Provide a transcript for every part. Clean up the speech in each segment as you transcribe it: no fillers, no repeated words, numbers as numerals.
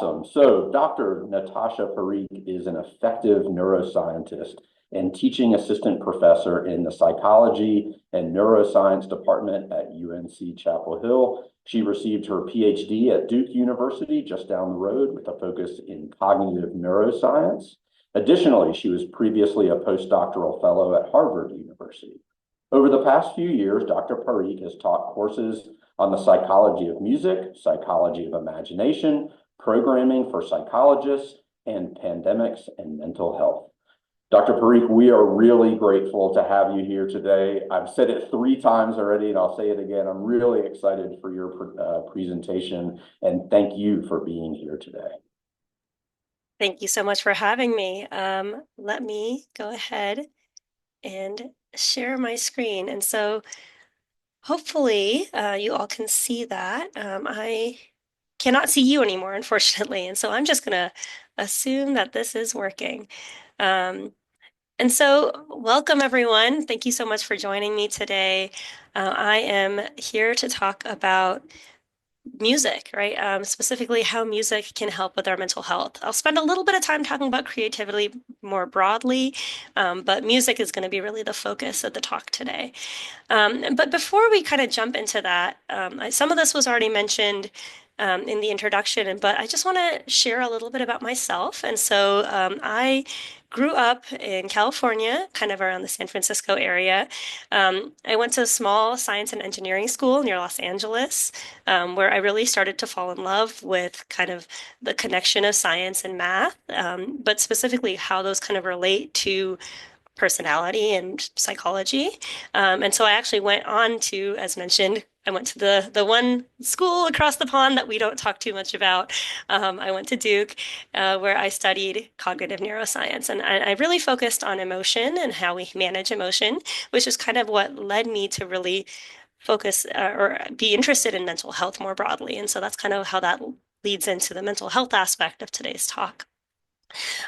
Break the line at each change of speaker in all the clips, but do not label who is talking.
So Dr. Natasha Parikh is an effective neuroscientist and teaching assistant professor in the psychology and neuroscience department at UNC Chapel Hill. She received her PhD at Duke University just down the road with a focus in cognitive neuroscience. Additionally, she was previously a postdoctoral fellow at Harvard University. Over the past few years, Dr. Parikh has taught courses on the psychology of music, psychology of imagination, programming for psychologists, and pandemics and mental health. Dr. Parikh, we are really grateful to have you here today. I've said it 3 times already, and I'll say it again. I'm really excited for your presentation, and thank you for being here today.
Thank you so much for having me. Let me go ahead and share my screen. And so hopefully you all can see that. I cannot see you anymore, unfortunately. And so I'm just going to assume that this is working. Um, and so welcome, everyone. Thank you so much for joining me today. I am here to talk about music, right? Specifically how music can help with our mental health. I'll spend a little bit of time talking about creativity more broadly, but music is going to be really the focus of the talk today. But before we kind of jump into that, some of this was already mentioned in the introduction, but I just want to share a little bit about myself. And so I grew up in California, kind of around the San Francisco area. I went to a small science and engineering school near Los Angeles, where I really started to fall in love with kind of the connection of science and math, but specifically how those kind of relate to personality and psychology. And so I actually went on to, as mentioned, I went to the one school across the pond that we don't talk too much about. I went to Duke, where I studied cognitive neuroscience, and I really focused on emotion and how we manage emotion, which is kind of what led me to really focus or be interested in mental health more broadly. And so that's kind of how that leads into the mental health aspect of today's talk.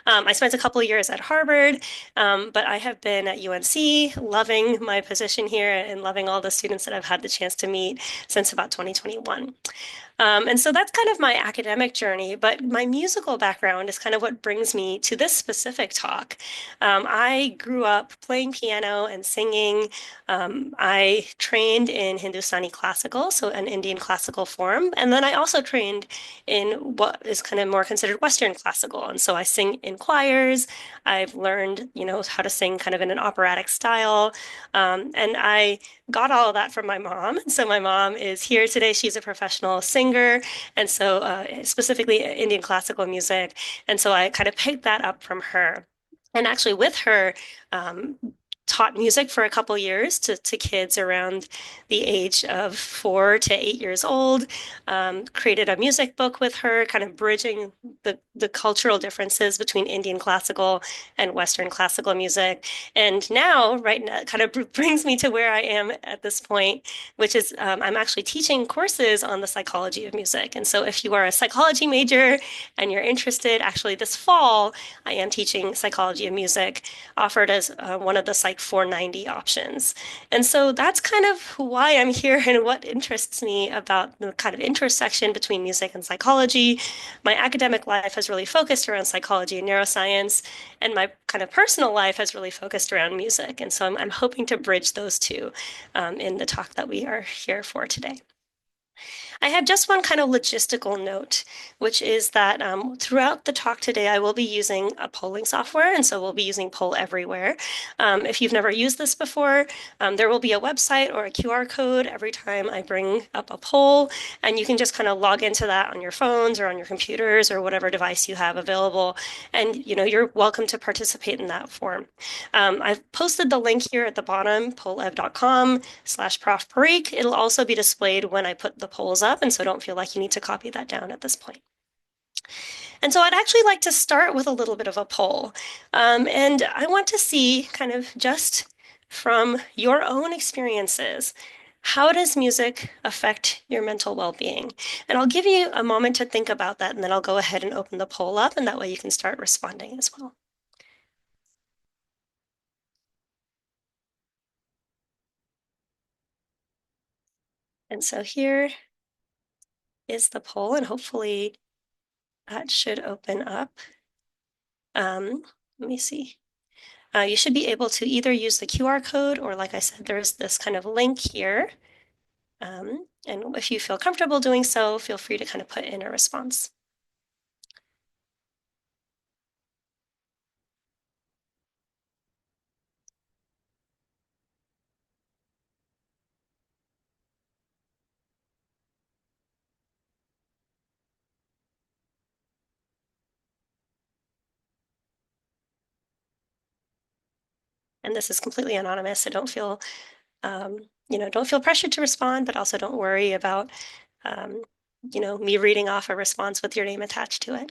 I spent a couple of years at Harvard, but I have been at UNC, loving my position here and loving all the students that I've had the chance to meet since about 2021. And so that's kind of my academic journey, but my musical background is kind of what brings me to this specific talk. I grew up playing piano and singing. I trained in Hindustani classical, so an Indian classical form, and then I also trained in what is kind of more considered Western classical. And so I sing in choirs. I've learned, how to sing kind of in an operatic style, and I got all of that from my mom. So my mom is here today. She's a professional singer, and so specifically Indian classical music. And so I kind of picked that up from her. And actually, with her, um, taught music for a couple years to kids around the age of 4 to 8 years old. Created a music book with her, kind of bridging the cultural differences between Indian classical and Western classical music. And now, right now, it kind of brings me to where I am at this point, which is I'm actually teaching courses on the psychology of music. And so if you are a psychology major and you're interested, actually this fall, I am teaching psychology of music offered as one of the Psych 490 options. And so that's kind of why I'm here and what interests me about the kind of intersection between music and psychology. My academic life has really focused around psychology and neuroscience, and my kind of personal life has really focused around music. And so I'm hoping to bridge those two in the talk that we are here for today. I have just one kind of logistical note, which is that throughout the talk today, I will be using a polling software, and so we'll be using Poll Everywhere. If you've never used this before, there will be a website or a QR code every time I bring up a poll, and you can just kind of log into that on your phones or on your computers or whatever device you have available, and you're welcome to participate in that form. I've posted the link here at the bottom, pollev.com/Prof Parikh. It'll also be displayed when I put the polls up, and so don't feel like you need to copy that down at this point. And so I'd actually like to start with a little bit of a poll. And I want to see kind of just from your own experiences, how does music affect your mental well-being? And I'll give you a moment to think about that, and then I'll go ahead and open the poll up, and that way you can start responding as well. And so here is the poll, and hopefully that should open up. Let me see. You should be able to either use the QR code or, like I said, there's this kind of link here. And if you feel comfortable doing so, feel free to kind of put in a response. And this is completely anonymous, so don't feel, um, don't feel pressured to respond, but also don't worry about, um, me reading off a response with your name attached to it.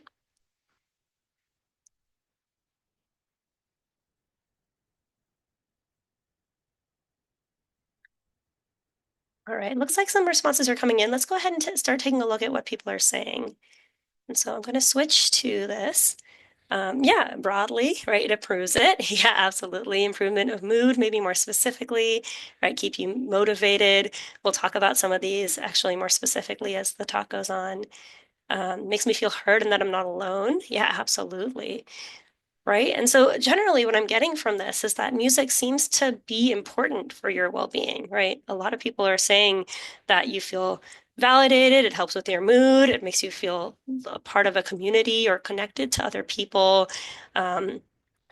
All right, looks like some responses are coming in. Let's go ahead and start taking a look at what people are saying. And so I'm going to switch to this. Yeah, broadly, right? It approves it. Yeah, absolutely. Improvement of mood, maybe more specifically, right? Keep you motivated. We'll talk about some of these actually more specifically as the talk goes on. Makes me feel heard and that I'm not alone. Yeah, absolutely. Right. And so generally what I'm getting from this is that music seems to be important for your well-being, right? A lot of people are saying that you feel validated, it helps with your mood, it makes you feel a part of a community or connected to other people. Um,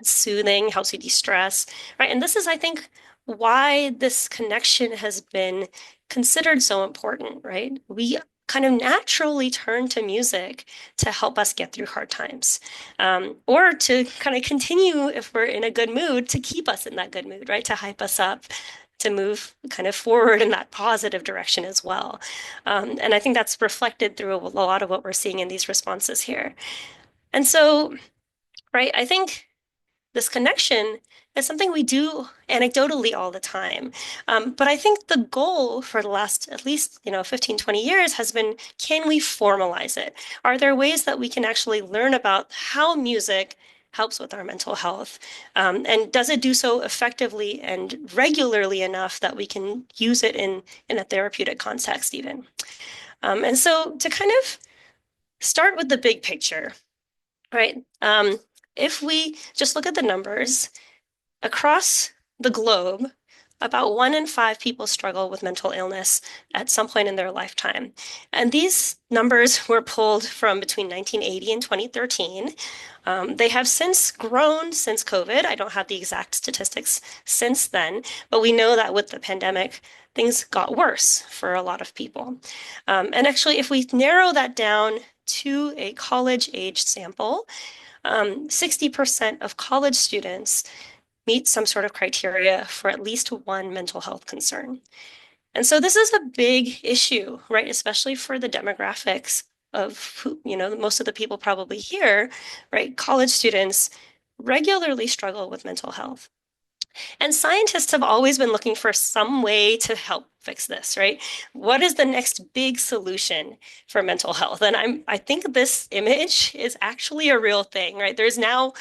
Soothing, helps you de-stress, right? And this is, I think, why this connection has been considered so important, right? We kind of naturally turn to music to help us get through hard times, or to kind of continue if we're in a good mood to keep us in that good mood, right? To hype us up, to move kind of forward in that positive direction as well. And I think that's reflected through a lot of what we're seeing in these responses here. And so, right, I think this connection is something we do anecdotally all the time. But I think the goal for the last at least, 15, 20 years has been, can we formalize it? Are there ways that we can actually learn about how music helps with our mental health? And does it do so effectively and regularly enough that we can use it in a therapeutic context even? And so to kind of start with the big picture, right? If we just look at the numbers, across the globe, about 1 in 5 people struggle with mental illness at some point in their lifetime. And these numbers were pulled from between 1980 and 2013. They have since grown since COVID. I don't have the exact statistics since then, but we know that with the pandemic, things got worse for a lot of people. And actually, if we narrow that down to a college-aged sample, 60% of college students meet some sort of criteria for at least one mental health concern. And so this is a big issue, right? Especially for the demographics of who, most of the people probably here, right? College students regularly struggle with mental health. And scientists have always been looking for some way to help fix this, right? What is the next big solution for mental health? And I think this image is actually a real thing, right? There's now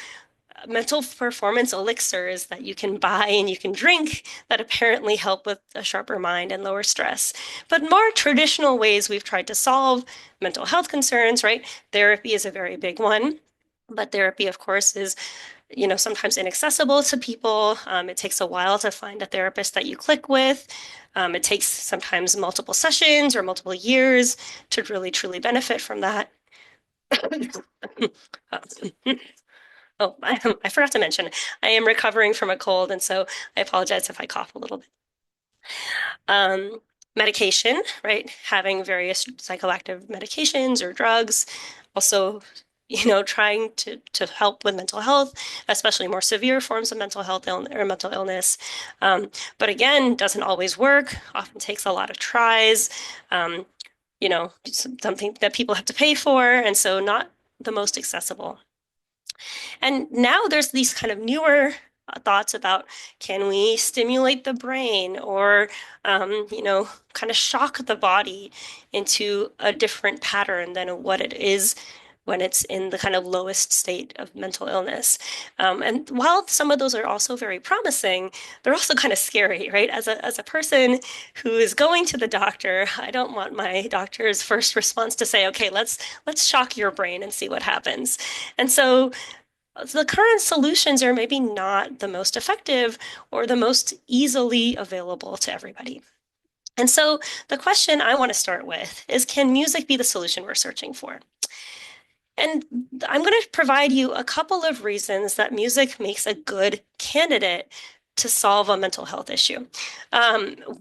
mental performance elixirs that you can buy and you can drink that apparently help with a sharper mind and lower stress. But more traditional ways we've tried to solve mental health concerns, right? Therapy is a very big one. But therapy, of course, is sometimes inaccessible to people. It takes a while to find a therapist that you click with. It takes sometimes multiple sessions or multiple years to really truly benefit from that. Oh, I forgot to mention, I am recovering from a cold, and so I apologize if I cough a little bit. Um, Medication, right? Having various psychoactive medications or drugs, also, trying to help with mental health, especially more severe forms of mental health or mental illness. But again, doesn't always work, often takes a lot of tries, something that people have to pay for, and so not the most accessible. And now there's these kind of newer thoughts about, can we stimulate the brain or, kind of shock the body into a different pattern than what it is when it's in the kind of lowest state of mental illness. And while some of those are also very promising, they're also kind of scary, right? As a person who is going to the doctor, I don't want my doctor's first response to say, okay, let's shock your brain and see what happens. And so the current solutions are maybe not the most effective or the most easily available to everybody. And so the question I want to start with is, can music be the solution we're searching for? And I'm going to provide you a couple of reasons that music makes a good candidate to solve a mental health issue.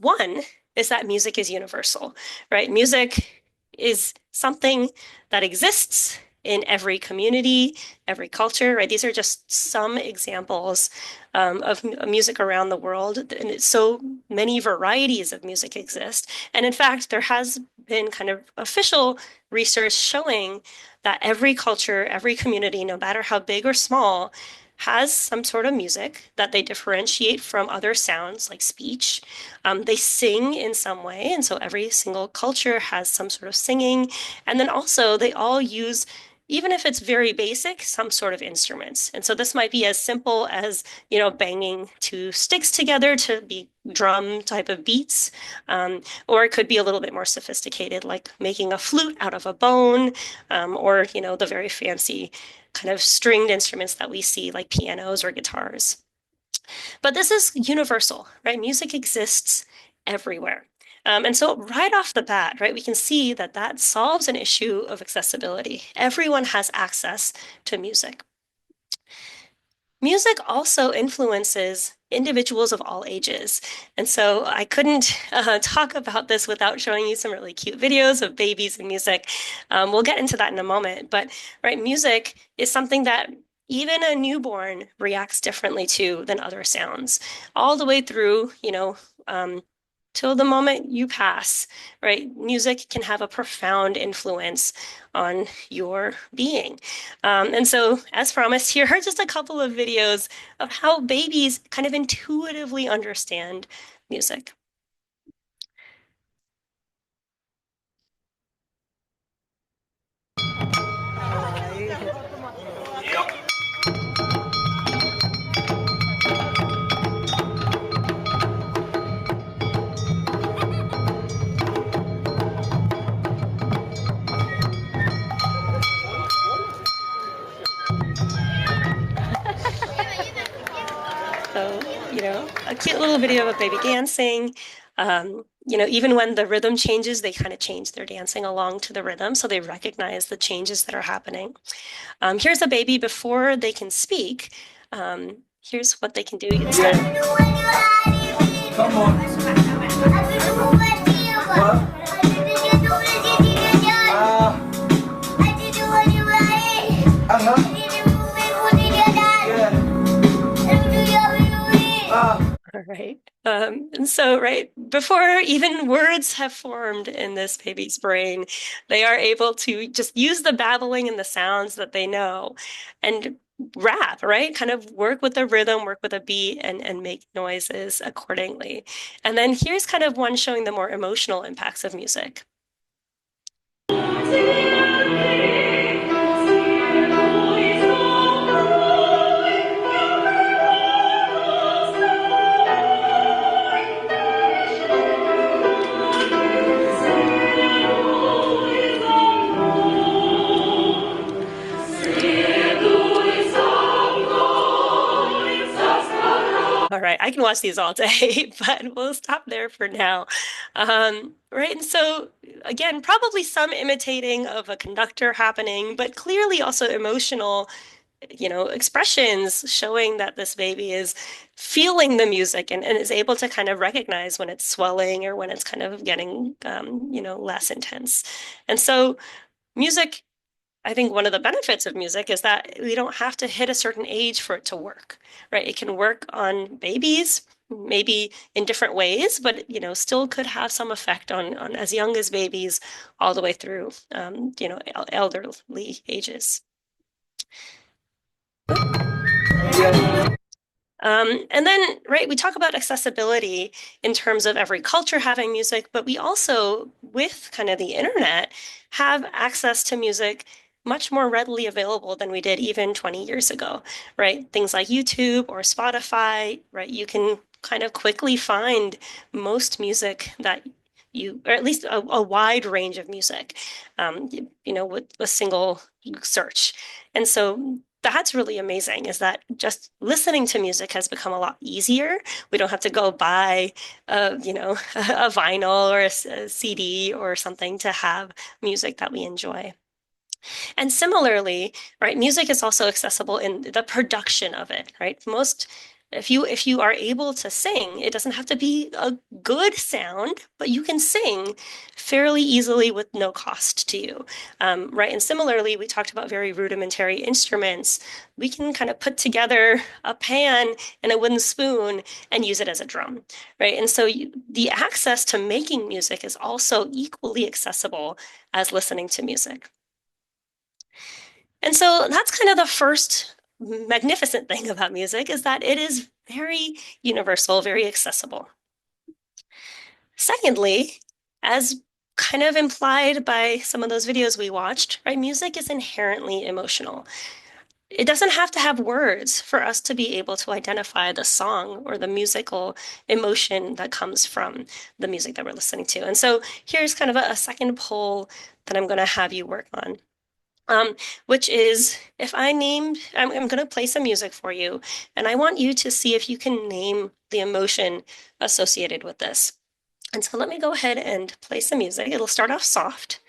One is that music is universal, right? Music is something that exists in every community, every culture, right? These are just some examples of music around the world. And so many varieties of music exist. And in fact, there has been kind of official research showing that every culture, every community, no matter how big or small, has some sort of music that they differentiate from other sounds like speech. They sing in some way, and so every single culture has some sort of singing. And then also they all use, even if it's very basic, some sort of instruments. And so this might be as simple as, banging two sticks together to be drum type of beats. Or it could be a little bit more sophisticated, like making a flute out of a bone, or, the very fancy kind of stringed instruments that we see, like pianos or guitars. But this is universal, right? Music exists everywhere. And so right off the bat, right, we can see that that solves an issue of accessibility. Everyone has access to music. Music also influences individuals of all ages. And so I couldn't talk about this without showing you some really cute videos of babies and music. We'll get into that in a moment. But right, music is something that even a newborn reacts differently to than other sounds, all the way through, till the moment you pass, right? Music can have a profound influence on your being. And so, as promised, here are just a couple of videos of how babies kind of intuitively understand music. So, a cute little video of a baby dancing. Even when the rhythm changes, they kind of change their dancing along to the rhythm, so they recognize the changes that are happening. Here's a baby before they can speak. Here's what they can do.
Come on.
All right. And so, right, before even words have formed in this baby's brain, they are able to just use the babbling and the sounds that they know and rap, right? Kind of work with the rhythm, work with a beat, and make noises accordingly. And then here's kind of one showing the more emotional impacts of music. All right, I can watch these all day, but we'll stop there for now. Right, and so again, probably some imitating of a conductor happening, but clearly also emotional, expressions showing that this baby is feeling the music and is able to kind of recognize when it's swelling or when it's kind of getting, less intense. And so music, I think one of the benefits of music is that we don't have to hit a certain age for it to work, right? It can work on babies, maybe in different ways, but still could have some effect on as young as babies all the way through, elderly ages. And then, right, we talk about accessibility in terms of every culture having music, but we also, with kind of the internet, have access to music much more readily available than we did even 20 years ago, right? Things like YouTube or Spotify, right? You can kind of quickly find most music that or at least a wide range of music, with a single search. And so that's really amazing, is that just listening to music has become a lot easier. We don't have to go buy a vinyl or a CD or something to have music that we enjoy. And similarly, right, music is also accessible in the production of it, right? If you are able to sing, it doesn't have to be a good sound, but you can sing fairly easily with no cost to you, right? And similarly, we talked about very rudimentary instruments. We can kind of put together a pan and a wooden spoon and use it as a drum, right? And so the access to making music is also equally accessible as listening to music. And so that's kind of the first magnificent thing about music, is that it is very universal, very accessible. Secondly, as kind of implied by some of those videos we watched, right, music is inherently emotional. It doesn't have to have words for us to be able to identify the song or the musical emotion that comes from the music that we're listening to. And so here's kind of a second poll that I'm going to have you work on. Which is, if I'm going to play some music for you, and I want you to see if you can name the emotion associated with this. And so let me go ahead and play some music. It'll start off soft.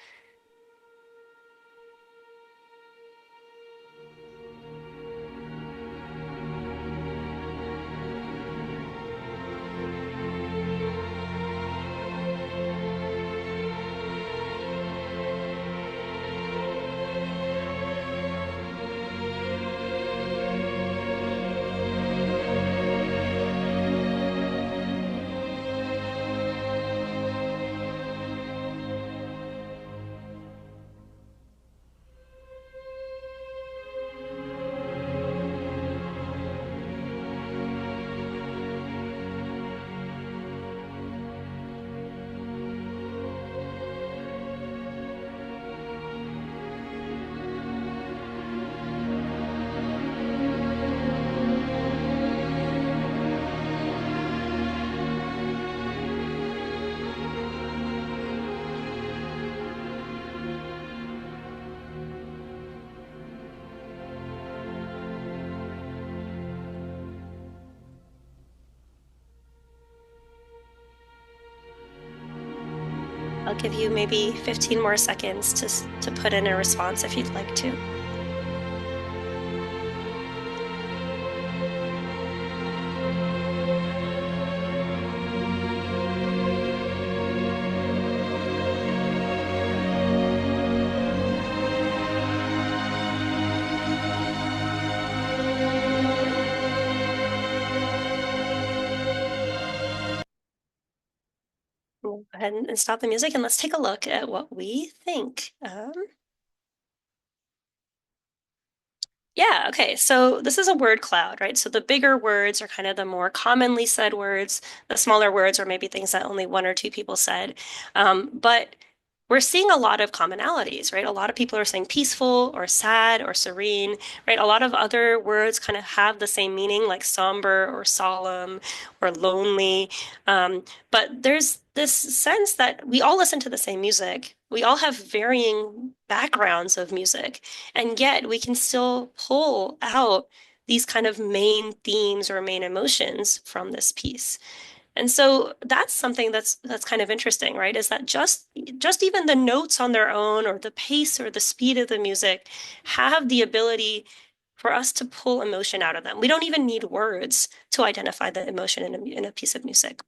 I'll give you maybe 15 more seconds to put in a response if you'd like to. We'll go ahead and stop the music, and let's take a look at what we think. Yeah, okay. So this is a word cloud, right? So the bigger words are kind of the more commonly said words. The smaller words are maybe things that only one or two people said. But we're seeing a lot of commonalities, right? A lot of people are saying peaceful or sad or serene, right? A lot of other words kind of have the same meaning, like somber or solemn or lonely. But there's this sense that we all listen to the same music. We all have varying backgrounds of music, and yet we can still pull out these kind of main themes or main emotions from this piece. And so that's something that's kind of interesting, right? Is that just even the notes on their own, or the pace or the speed of the music, have the ability for us to pull emotion out of them. We don't even need words to identify the emotion in a piece of music.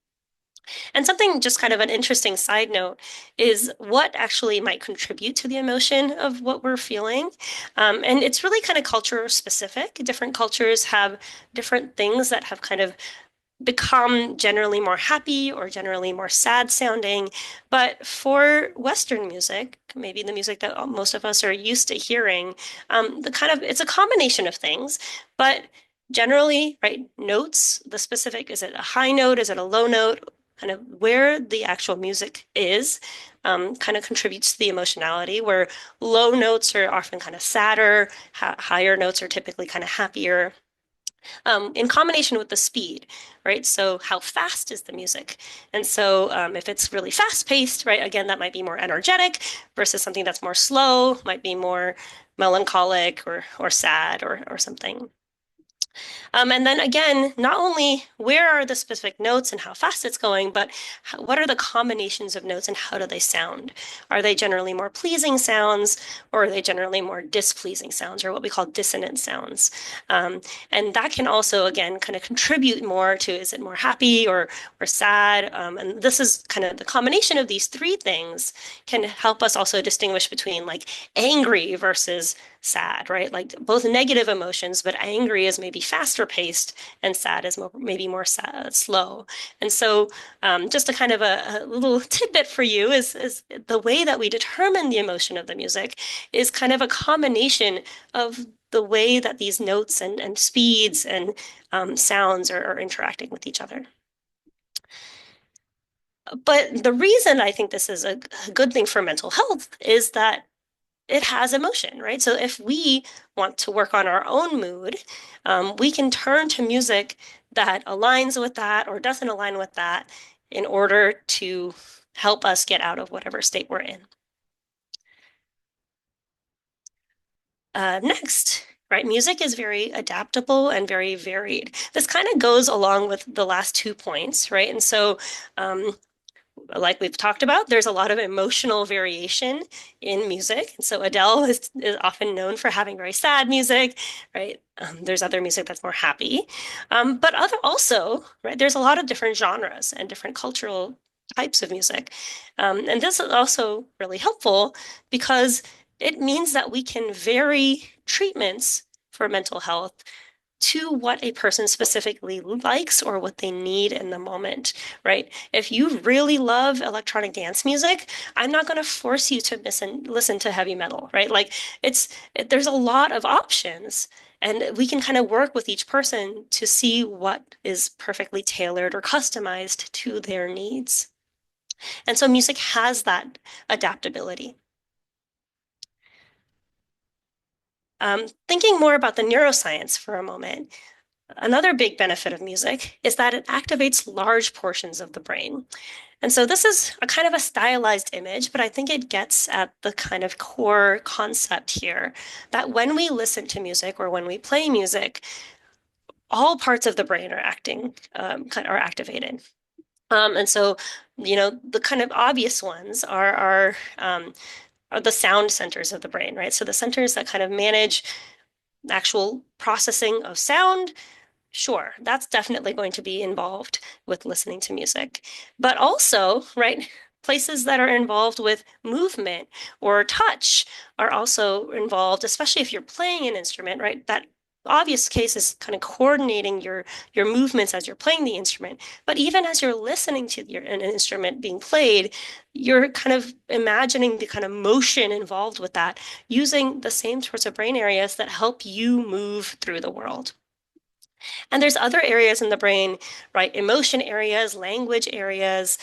And something, just kind of an interesting side note, is what actually might contribute to the emotion of what we're feeling. And it's really kind of culture specific. Different cultures have different things that have kind of become generally more happy or generally more sad sounding. But for Western music, maybe the music that most of us are used to hearing, it's a combination of things, but generally, right, notes, the specific, is it a high note? Is it a low note? kind of where the actual music is, kind of contributes to the emotionality, where low notes are often kind of sadder, higher notes are typically kind of happier, in combination with the speed, right? So how fast is the music? And so if it's really fast paced, right, again, that might be more energetic versus something that's more slow, might be more melancholic or sad or something. And then again, not only where are the specific notes and how fast it's going, but what are the combinations of notes and how do they sound? Are they generally more pleasing sounds, or are they generally more displeasing sounds, or what we call dissonant sounds? And that can also, again, kind of contribute more to, is it more happy or sad? And this is kind of the combination of these three things can help us also distinguish between like angry versus sad, right? Like both negative emotions, but angry is maybe faster paced and sad is maybe more sad, slow. And so just a kind of a little tidbit for you is the way that we determine the emotion of the music is kind of a combination of the way that these notes and speeds and sounds are interacting with each other. But the reason I think this is a good thing for mental health is that it has emotion, right? So if we want to work on our own mood, we can turn to music that aligns with that or doesn't align with that in order to help us get out of whatever state we're in. Next, right? Music is very adaptable and very varied. This kind of goes along with the last 2 points, right? And so like we've talked about, there's a lot of emotional variation in music. And so Adele is often known for having very sad music, right? There's other music that's more happy. But also, right, there's a lot of different genres and different cultural types of music. And this is also really helpful because it means that we can vary treatments for mental health to what a person specifically likes or what they need in the moment, right? If you really love electronic dance music, I'm not going to force you to listen to heavy metal, right? Like there's a lot of options, and we can kind of work with each person to see what is perfectly tailored or customized to their needs. And so music has that adaptability. Thinking more about the neuroscience for a moment, another big benefit of music is that it activates large portions of the brain. And so this is a kind of a stylized image, but I think it gets at the kind of core concept here that when we listen to music or when we play music, all parts of the brain are activated. And so, the kind of obvious ones are the sound centers of the brain, right? So the centers that kind of manage actual processing of sound. Sure, that's definitely going to be involved with listening to music. But also, right, places that are involved with movement or touch are also involved, especially if you're playing an instrument, right? That obvious case is kind of coordinating your movements as you're playing the instrument. But even as you're listening to an instrument being played, you're kind of imagining the kind of motion involved with that, using the same sorts of brain areas that help you move through the world. And there's other areas in the brain, right? Emotion areas, language areas,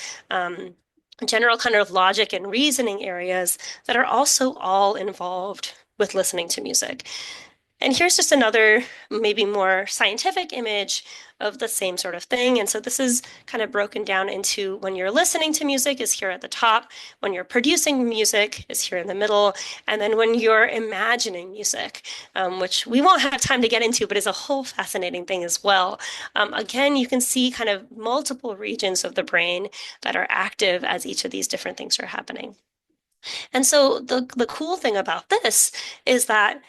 general kind of logic and reasoning areas that are also all involved with listening to music. And here's just another, maybe more scientific image of the same sort of thing. And so this is kind of broken down into when you're listening to music is here at the top, when you're producing music is here in the middle, and then when you're imagining music, which we won't have time to get into, but is a whole fascinating thing as well. Again, you can see kind of multiple regions of the brain that are active as each of these different things are happening. And so the cool thing about this is that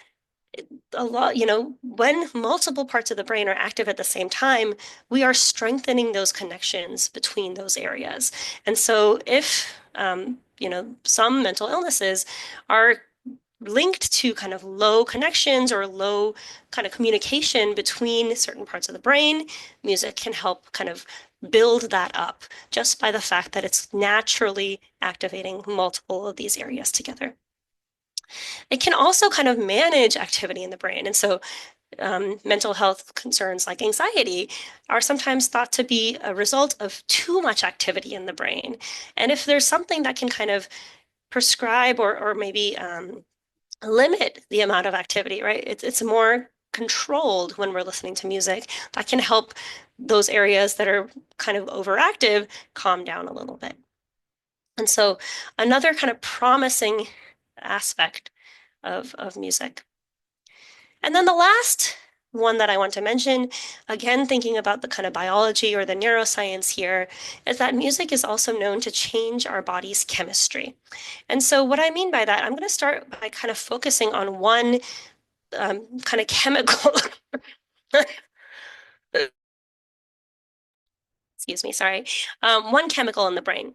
a lot, when multiple parts of the brain are active at the same time, we are strengthening those connections between those areas. And so if, some mental illnesses are linked to kind of low connections or low kind of communication between certain parts of the brain, music can help kind of build that up just by the fact that it's naturally activating multiple of these areas together. It can also kind of manage activity in the brain. And so mental health concerns like anxiety are sometimes thought to be a result of too much activity in the brain. And if there's something that can kind of prescribe or maybe limit the amount of activity, right? It's more controlled when we're listening to music that can help those areas that are kind of overactive calm down a little bit. And so another kind of promising aspect of music. And then the last one that I want to mention, again, thinking about the kind of biology or the neuroscience here, is that music is also known to change our body's chemistry. And so what I mean by that, I'm going to start by kind of focusing on one kind of chemical, excuse me, sorry, one chemical in the brain.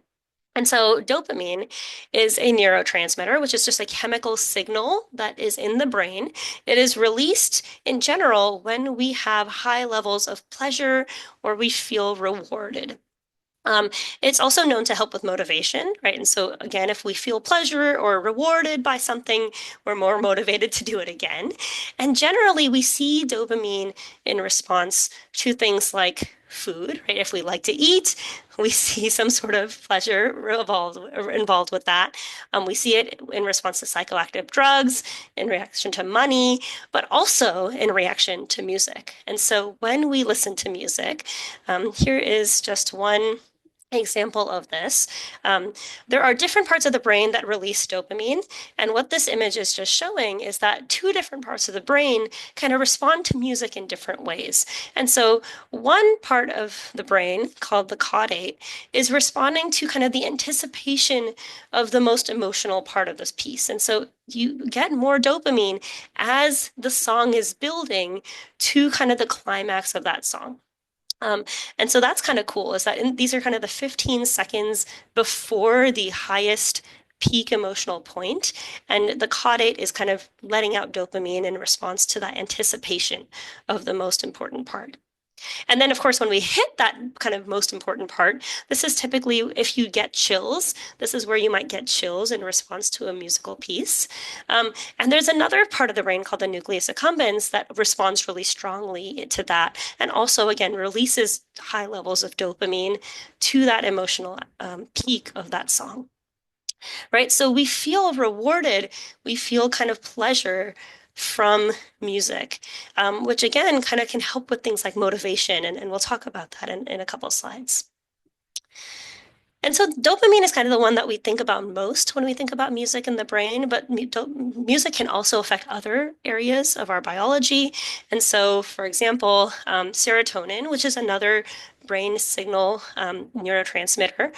And so dopamine is a neurotransmitter, which is just a chemical signal that is in the brain. It is released in general when we have high levels of pleasure or we feel rewarded. Um, it's also known to help with motivation, right? And so, again, if we feel pleasure or rewarded by something, we're more motivated to do it again. And generally, we see dopamine in response to things like food, right? If we like to eat, we see some sort of pleasure involved with that. We see it in response to psychoactive drugs, in reaction to money, but also in reaction to music. And so, when we listen to music, here is just one example of this. Um, there are different parts of the brain that release dopamine. And what this image is just showing is that two different parts of the brain kind of respond to music in different ways. And so one part of the brain called the caudate is responding to kind of the anticipation of the most emotional part of this piece. And so you get more dopamine as the song is building to kind of the climax of that song. Um, and so that's kind of cool, is that these are kind of the 15 seconds before the highest peak emotional point, and the caudate is kind of letting out dopamine in response to that anticipation of the most important part. And then, of course, when we hit that kind of most important part, this is typically if you get chills, this is where you might get chills in response to a musical piece. And there's another part of the brain called the nucleus accumbens that responds really strongly to that, and also, again, releases high levels of dopamine to that emotional peak of that song. Right? So we feel rewarded, we feel kind of pleasure from music, which again kind of can help with things like motivation. And we'll talk about that in a couple of slides. And so dopamine is kind of the one that we think about most when we think about music in the brain, but music can also affect other areas of our biology. And so, for example, serotonin, which is another brain signal neurotransmitter,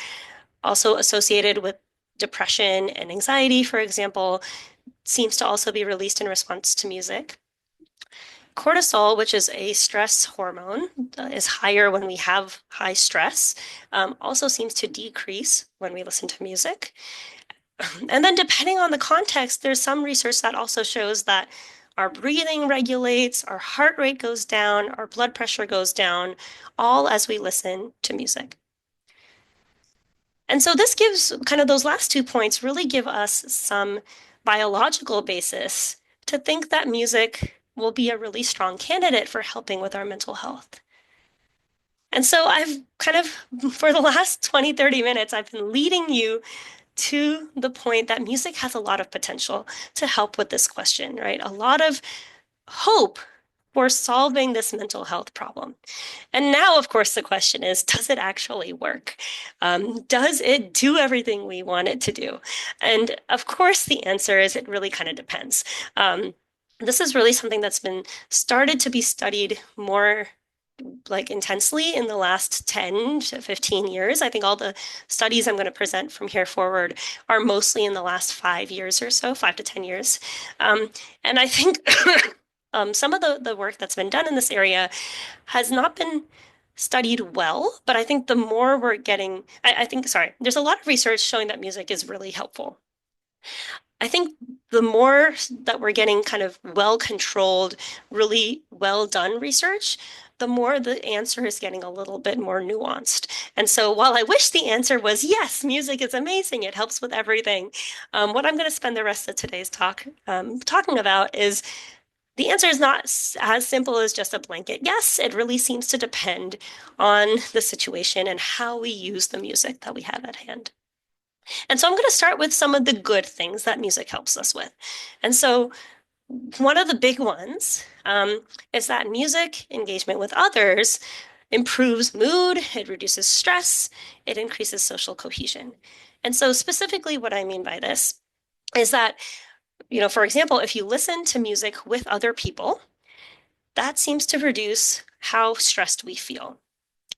also associated with depression and anxiety, for example, seems to also be released in response to music. Cortisol, which is a stress hormone, is higher when we have high stress, also seems to decrease when we listen to music. And then, depending on the context, there's some research that also shows that our breathing regulates, our heart rate goes down, our blood pressure goes down, all as we listen to music. And so this gives kind of those last 2 points really give us some biological basis to think that music will be a really strong candidate for helping with our mental health. And so I've kind of, for the last 20, 30 minutes, I've been leading you to the point that music has a lot of potential to help with this question, right? A lot of hope for solving this mental health problem. And now, of course, the question is, does it actually work? Does it do everything we want it to do? And of course, the answer is it really kind of depends. This is really something that's been started to be studied more like intensely in the last 10 to 15 years. I think all the studies I'm going to present from here forward are mostly in the last 5 years or so, 5 to 10 years. And I think some of the work that's been done in this area has not been studied well, but I think the more we're getting, sorry, there's a lot of research showing that music is really helpful. I think the more that we're getting kind of well-controlled, really well-done research, the more the answer is getting a little bit more nuanced. And so while I wish the answer was yes, music is amazing, it helps with everything, what I'm going to spend the rest of today's talk talking about is The answer is not as simple as just a blanket yes. It really seems to depend on the situation and how we use the music that we have at hand. And so I'm going to start with some of the good things that music helps us with. And so one of the big ones is that music engagement with others improves mood, it reduces stress, it increases social cohesion. And so specifically what I mean by this is that, for example, if you listen to music with other people, that seems to reduce how stressed we feel.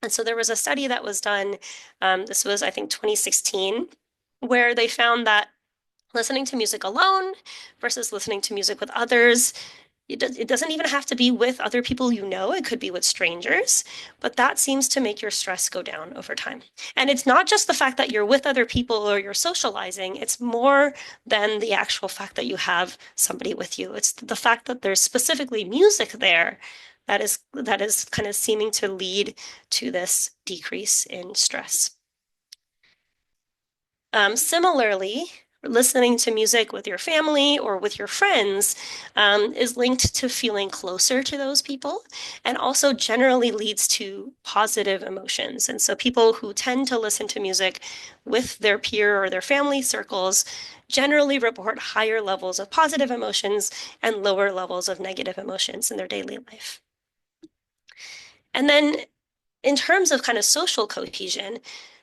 And so there was a study that was done, this was, I think, 2016, where they found that listening to music alone versus listening to music with others, it doesn't even have to be with other people you know, it could be with strangers, but that seems to make your stress go down over time. And it's not just the fact that you're with other people or you're socializing, it's more than the actual fact that you have somebody with you. It's the fact that there's specifically music there that is kind of seeming to lead to this decrease in stress. Similarly, listening to music with your family or with your friends is linked to feeling closer to those people and also generally leads to positive emotions. And so people who tend to listen to music with their peer or their family circles generally report higher levels of positive emotions and lower levels of negative emotions in their daily life. And then in terms of kind of social cohesion,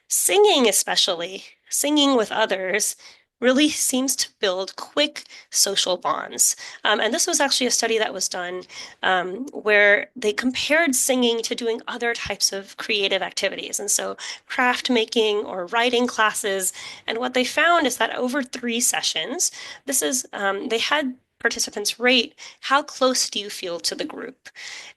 singing especially, singing with others, really seems to build quick social bonds. And this was actually a study that was done where they compared singing to doing other types of creative activities. And so craft making or writing classes. And what they found is that over 3 sessions, they had participants rate how close do you feel to the group.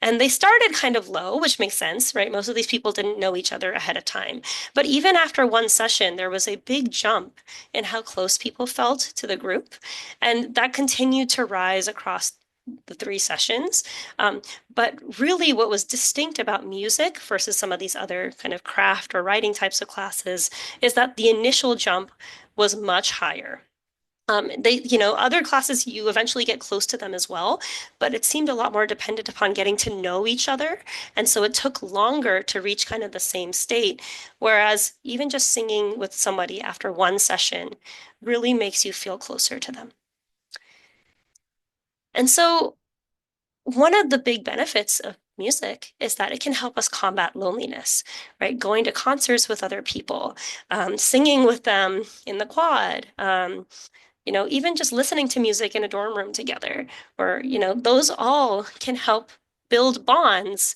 And they started kind of low, which makes sense, right? Most of these people didn't know each other ahead of time. But even after one session, there was a big jump in how close people felt to the group. And that continued to rise across the 3 sessions. But really, what was distinct about music versus some of these other kind of craft or writing types of classes is that the initial jump was much higher. Other classes, you eventually get close to them as well, but it seemed a lot more dependent upon getting to know each other. And so it took longer to reach kind of the same state. Whereas even just singing with somebody after one session really makes you feel closer to them. And so one of the big benefits of music is that it can help us combat loneliness, right? Going to concerts with other people, singing with them in the quad, even just listening to music in a dorm room together, or, those all can help build bonds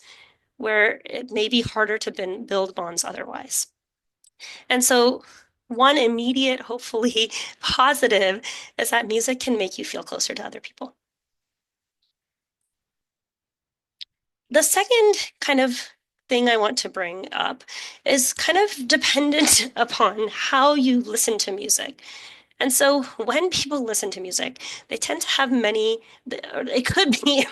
where it may be harder to build bonds otherwise. And so, one immediate, hopefully positive, is that music can make you feel closer to other people. The second kind of thing I want to bring up is kind of dependent upon how you listen to music. And so when people listen to music, they tend to have many, or it could be,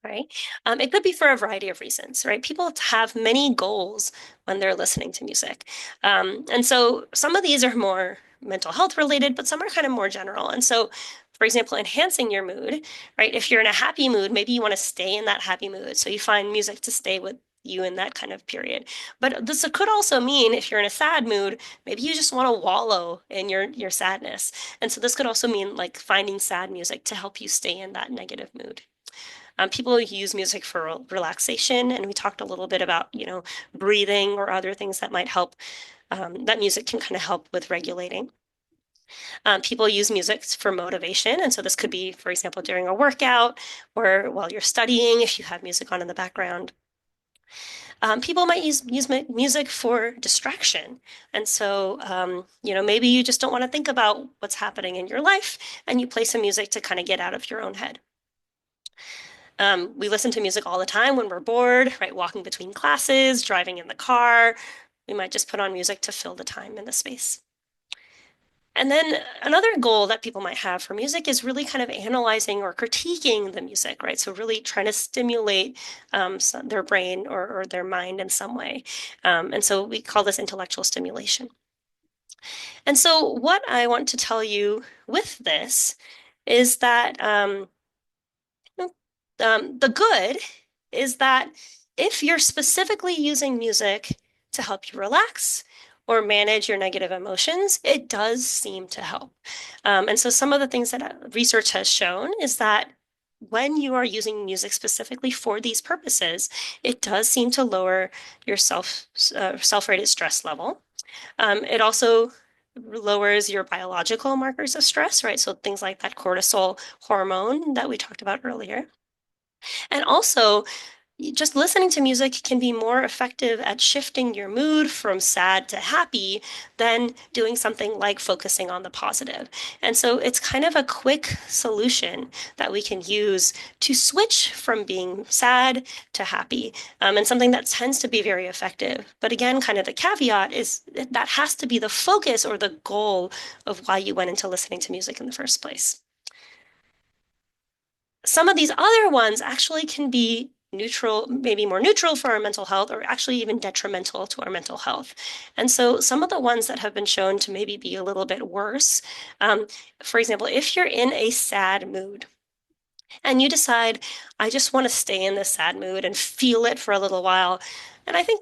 right? It could be for a variety of reasons, right? People have many goals when they're listening to music. And so some of these are more mental health related, but some are kind of more general. And so, for example, enhancing your mood, right? If you're in a happy mood, maybe you want to stay in that happy mood. So you find music to stay with you in that kind of period. But this could also mean if you're in a sad mood, maybe you just want to wallow in your sadness. And so this could also mean like finding sad music to help you stay in that negative mood. People use music for relaxation, and we talked a little bit about, breathing or other things that might help, that music can kind of help with regulating. People use music for motivation, and so this could be, for example, during a workout or while you're studying, if you have music on in the background. People might use music for distraction. And so, maybe you just don't want to think about what's happening in your life, and you play some music to kind of get out of your own head. We listen to music all the time when we're bored, right? Walking between classes, driving in the car. We might just put on music to fill the time and the space. And then another goal that people might have for music is really kind of analyzing or critiquing the music, right? So really trying to stimulate their brain or their mind in some way. And so we call this intellectual stimulation. And so, what I want to tell you with this is that the good is that if you're specifically using music to help you relax or manage your negative emotions, it does seem to help. And so, some of the things that research has shown is that when you are using music specifically for these purposes, it does seem to lower your self-rated stress level. It also lowers your biological markers of stress, right? So things like that cortisol hormone that we talked about earlier. And also, just listening to music can be more effective at shifting your mood from sad to happy than doing something like focusing on the positive. And so it's kind of a quick solution that we can use to switch from being sad to happy, and something that tends to be very effective. But again, kind of the caveat is that has to be the focus or the goal of why you went into listening to music in the first place. Some of these other ones actually can be neutral, maybe more neutral for our mental health, or actually even detrimental to our mental health. And so some of the ones that have been shown to maybe be a little bit worse, for example, if you're in a sad mood, and you decide, I just want to stay in this sad mood and feel it for a little while. And I think,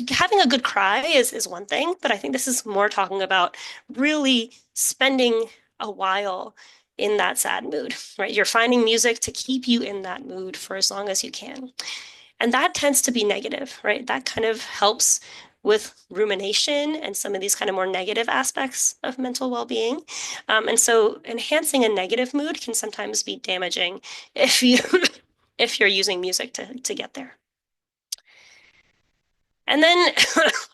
having a good cry is one thing, but I think this is more talking about really spending a while in that sad mood, right? You're finding music to keep you in that mood for as long as you can. And that tends to be negative, right? That kind of helps with rumination and some of these kind of more negative aspects of mental well-being. And so enhancing a negative mood can sometimes be damaging if you if you're using music to get there. And then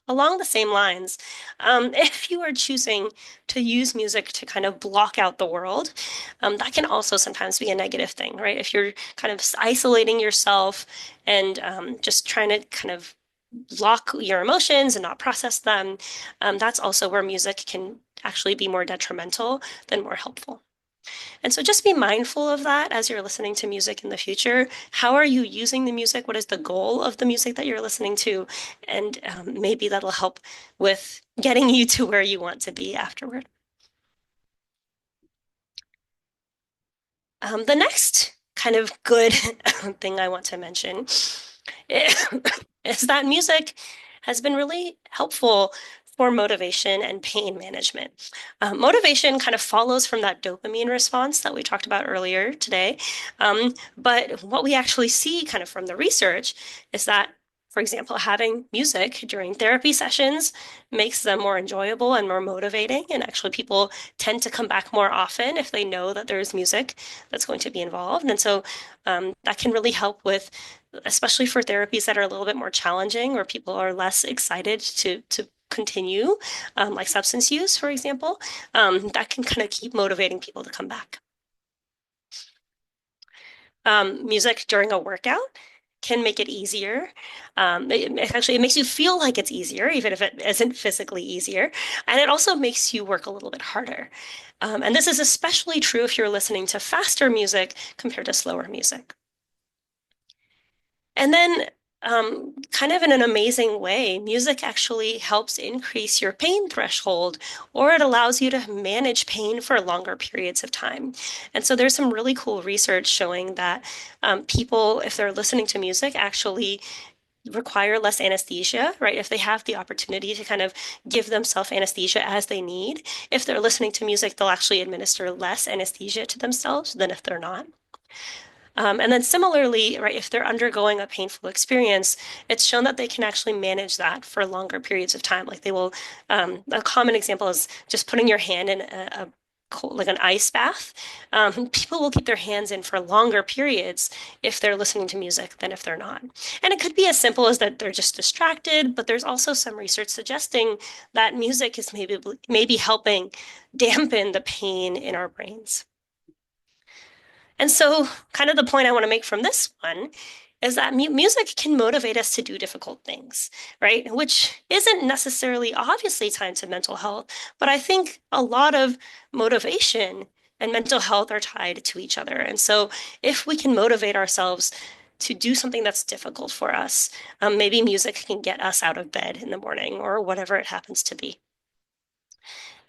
along the same lines, if you are choosing to use music to kind of block out the world, that can also sometimes be a negative thing, right? If you're kind of isolating yourself and just trying to kind of block your emotions and not process them, that's also where music can actually be more detrimental than more helpful. And so just be mindful of that as you're listening to music in the future. How are you using the music? What is the goal of the music that you're listening to? And maybe that'll help with getting you to where you want to be afterward. The next kind of good thing I want to mention is that music has been really helpful for motivation and pain management. Motivation kind of follows from that dopamine response that we talked about earlier today. But what we actually see kind of from the research is that, for example, having music during therapy sessions makes them more enjoyable and more motivating. And actually, people tend to come back more often if they know that there's music that's going to be involved. And so that can really help with, especially for therapies that are a little bit more challenging, where people are less excited to continue, like substance use, for example. That can kind of keep motivating people to come back. Music during a workout can make it easier. It makes you feel like it's easier, even if it isn't physically easier. And it also makes you work a little bit harder. And this is especially true if you're listening to faster music compared to slower music. And then, kind of in an amazing way, music actually helps increase your pain threshold, or it allows you to manage pain for longer periods of time. And so there's some really cool research showing that people, if they're listening to music, actually require less anesthesia, right? If they have the opportunity to kind of give themselves anesthesia as they need, if they're listening to music, they'll actually administer less anesthesia to themselves than if they're not. And then similarly, right, if they're undergoing a painful experience, it's shown that they can actually manage that for longer periods of time. Like they will, a common example is just putting your hand in a cold, like an ice bath. People will keep their hands in for longer periods if they're listening to music than if they're not. And it could be as simple as that they're just distracted, but there's also some research suggesting that music is maybe helping dampen the pain in our brains. And so, kind of the point I want to make from this one is that music can motivate us to do difficult things, right? Which isn't necessarily obviously tied to mental health, but I think a lot of motivation and mental health are tied to each other. And so, if we can motivate ourselves to do something that's difficult for us, maybe music can get us out of bed in the morning or whatever it happens to be.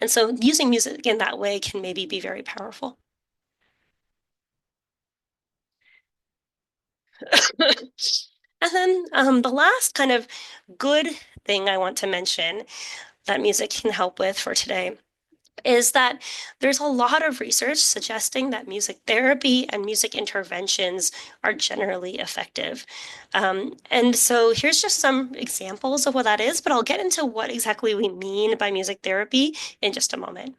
And so using music in that way can maybe be very powerful. And then the last kind of good thing I want to mention that music can help with for today is that there's a lot of research suggesting that music therapy and music interventions are generally effective. And so here's just some examples of what that is, but I'll get into what exactly we mean by music therapy in just a moment.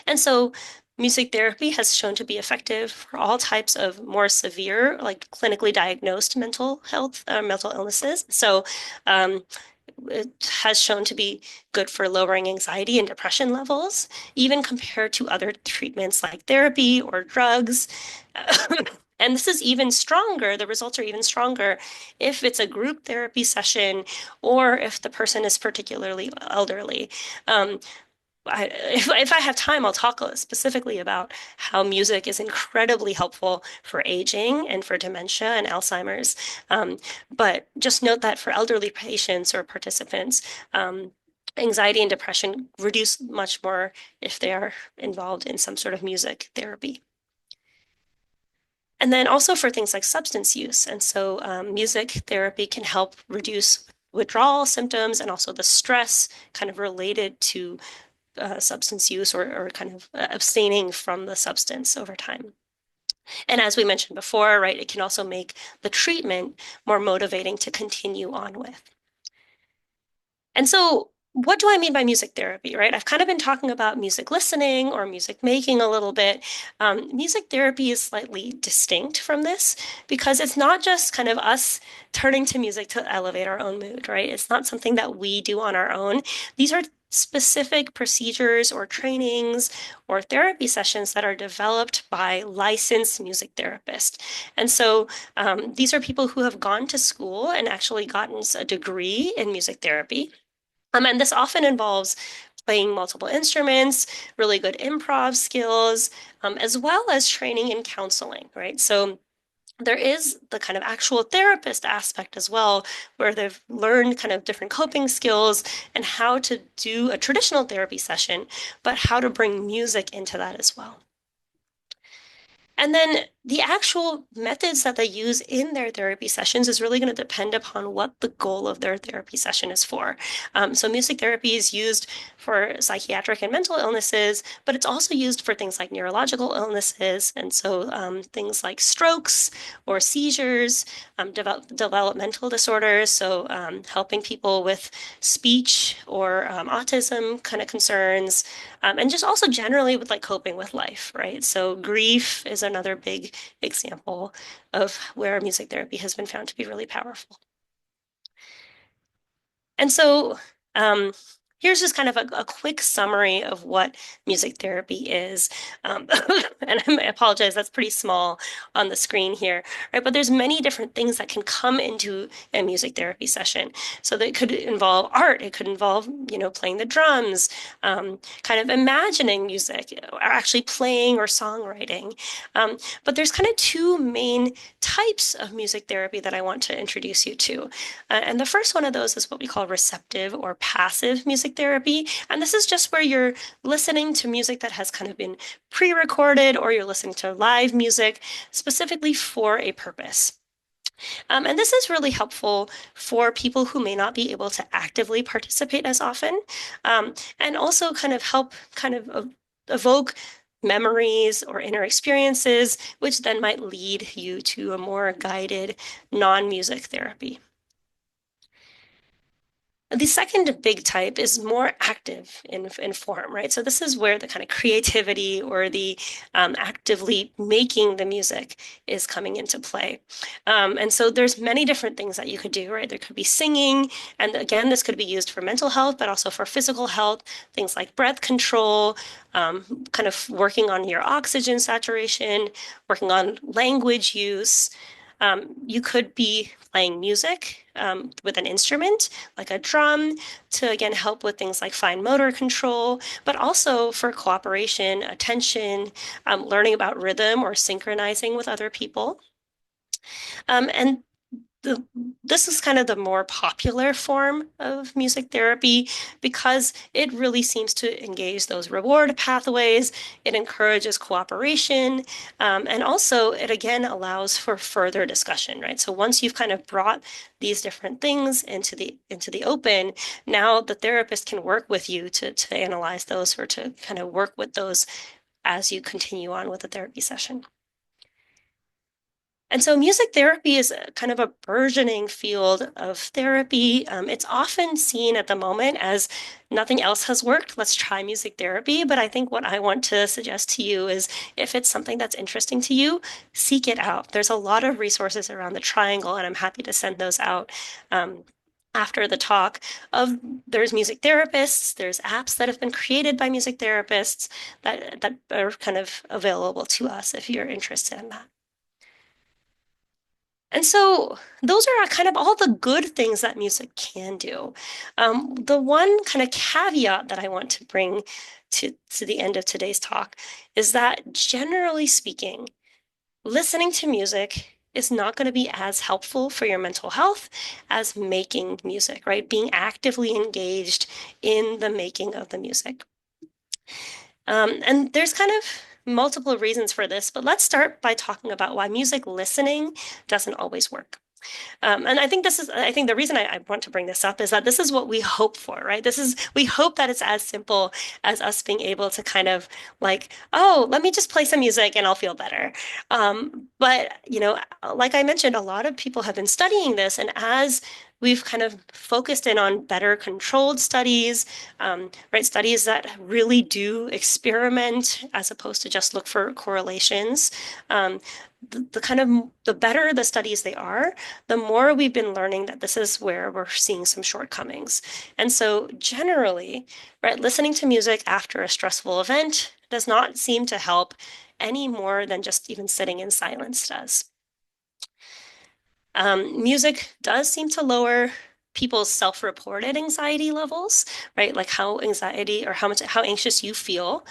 And so music therapy has shown to be effective for all types of more severe, like clinically diagnosed mental health, mental illnesses. So it has shown to be good for lowering anxiety and depression levels, even compared to other treatments like therapy or drugs. And this is even stronger, the results are even stronger if it's a group therapy session or if the person is particularly elderly. Um, if I have time, I'll talk specifically about how music is incredibly helpful for aging and for dementia and Alzheimer's. But just note that for elderly patients or participants, anxiety and depression reduce much more if they are involved in some sort of music therapy. And then also for things like substance use. And so music therapy can help reduce withdrawal symptoms and also the stress kind of related to substance use or kind of abstaining from the substance over time. And as we mentioned before, right, it can also make the treatment more motivating to continue on with. And so, what do I mean by music therapy, right? I've kind of been talking about music listening or music making a little bit. Music therapy is slightly distinct from this because it's not just kind of us turning to music to elevate our own mood, right? It's not something that we do on our own. These are specific procedures or trainings or therapy sessions that are developed by licensed music therapists. And so these are people who have gone to school and actually gotten a degree in music therapy. And this often involves playing multiple instruments, really good improv skills, as well as training in counseling, right? So there is the kind of actual therapist aspect as well, where they've learned kind of different coping skills and how to do a traditional therapy session, but how to bring music into that as well. And then the actual methods that they use in their therapy sessions is really going to depend upon what the goal of their therapy session is for. So music therapy is used for psychiatric and mental illnesses, but it's also used for things like neurological illnesses. And so things like strokes or seizures, developmental disorders. So helping people with speech or autism kind of concerns, and just also generally with like coping with life, right? So grief is another big example of where music therapy has been found to be really powerful. And so here's just kind of a quick summary of what music therapy is. And I apologize, that's pretty small on the screen here, right? But there's many different things that can come into a music therapy session. So that could involve art, it could involve, playing the drums, kind of imagining music, or actually playing or songwriting. But there's kind of two main types of music therapy that I want to introduce you to. And the first one of those is what we call receptive or passive music therapy. And this is just where you're listening to music that has kind of been pre-recorded or you're listening to live music specifically for a purpose. And this is really helpful for people who may not be able to actively participate as often, and also kind of help kind of evoke memories or inner experiences, which then might lead you to a more guided non-music therapy. The second big type is more active in form, right? So this is where the kind of creativity or the actively making the music is coming into play. And so there's many different things that you could do, right? There could be singing, and again, this could be used for mental health, but also for physical health, things like breath control, kind of working on your oxygen saturation, working on language use. You could be playing music with an instrument like a drum to again help with things like fine motor control, but also for cooperation, attention, learning about rhythm or synchronizing with other people. And this is kind of the more popular form of music therapy because it really seems to engage those reward pathways. It encourages cooperation, and also it again allows for further discussion, right? So once you've kind of brought these different things into the open, now the therapist can work with you to analyze those or to kind of work with those as you continue on with the therapy session. And so music therapy is kind of a burgeoning field of therapy. It's often seen at the moment as nothing else has worked. Let's try music therapy. But I think what I want to suggest to you is if it's something that's interesting to you, seek it out. There's a lot of resources around the triangle, and I'm happy to send those out. After the talk of there's music therapists, there's apps that have been created by music therapists that are kind of available to us if you're interested in that. And so those are kind of all the good things that music can do. The one kind of caveat that I want to bring to the end of today's talk is that generally speaking, listening to music is not going to be as helpful for your mental health as making music, right? Being actively engaged in the making of the music. And there's kind of multiple reasons for this, but let's start by talking about why music listening doesn't always work. And I think the reason I want to bring this up is that this is what we hope for, right? We hope that it's as simple as us being able to kind of like, oh, let me just play some music and I'll feel better. But, like I mentioned, a lot of people have been studying this, and as we've kind of focused in on better controlled studies, right? Studies that really do experiment as opposed to just look for correlations. The kind of the better the studies they are, the more we've been learning that this is where we're seeing some shortcomings. And so generally, right, listening to music after a stressful event does not seem to help any more than just even sitting in silence does. Music does seem to lower people's self-reported anxiety levels, right? Like how anxiety or how anxious you feel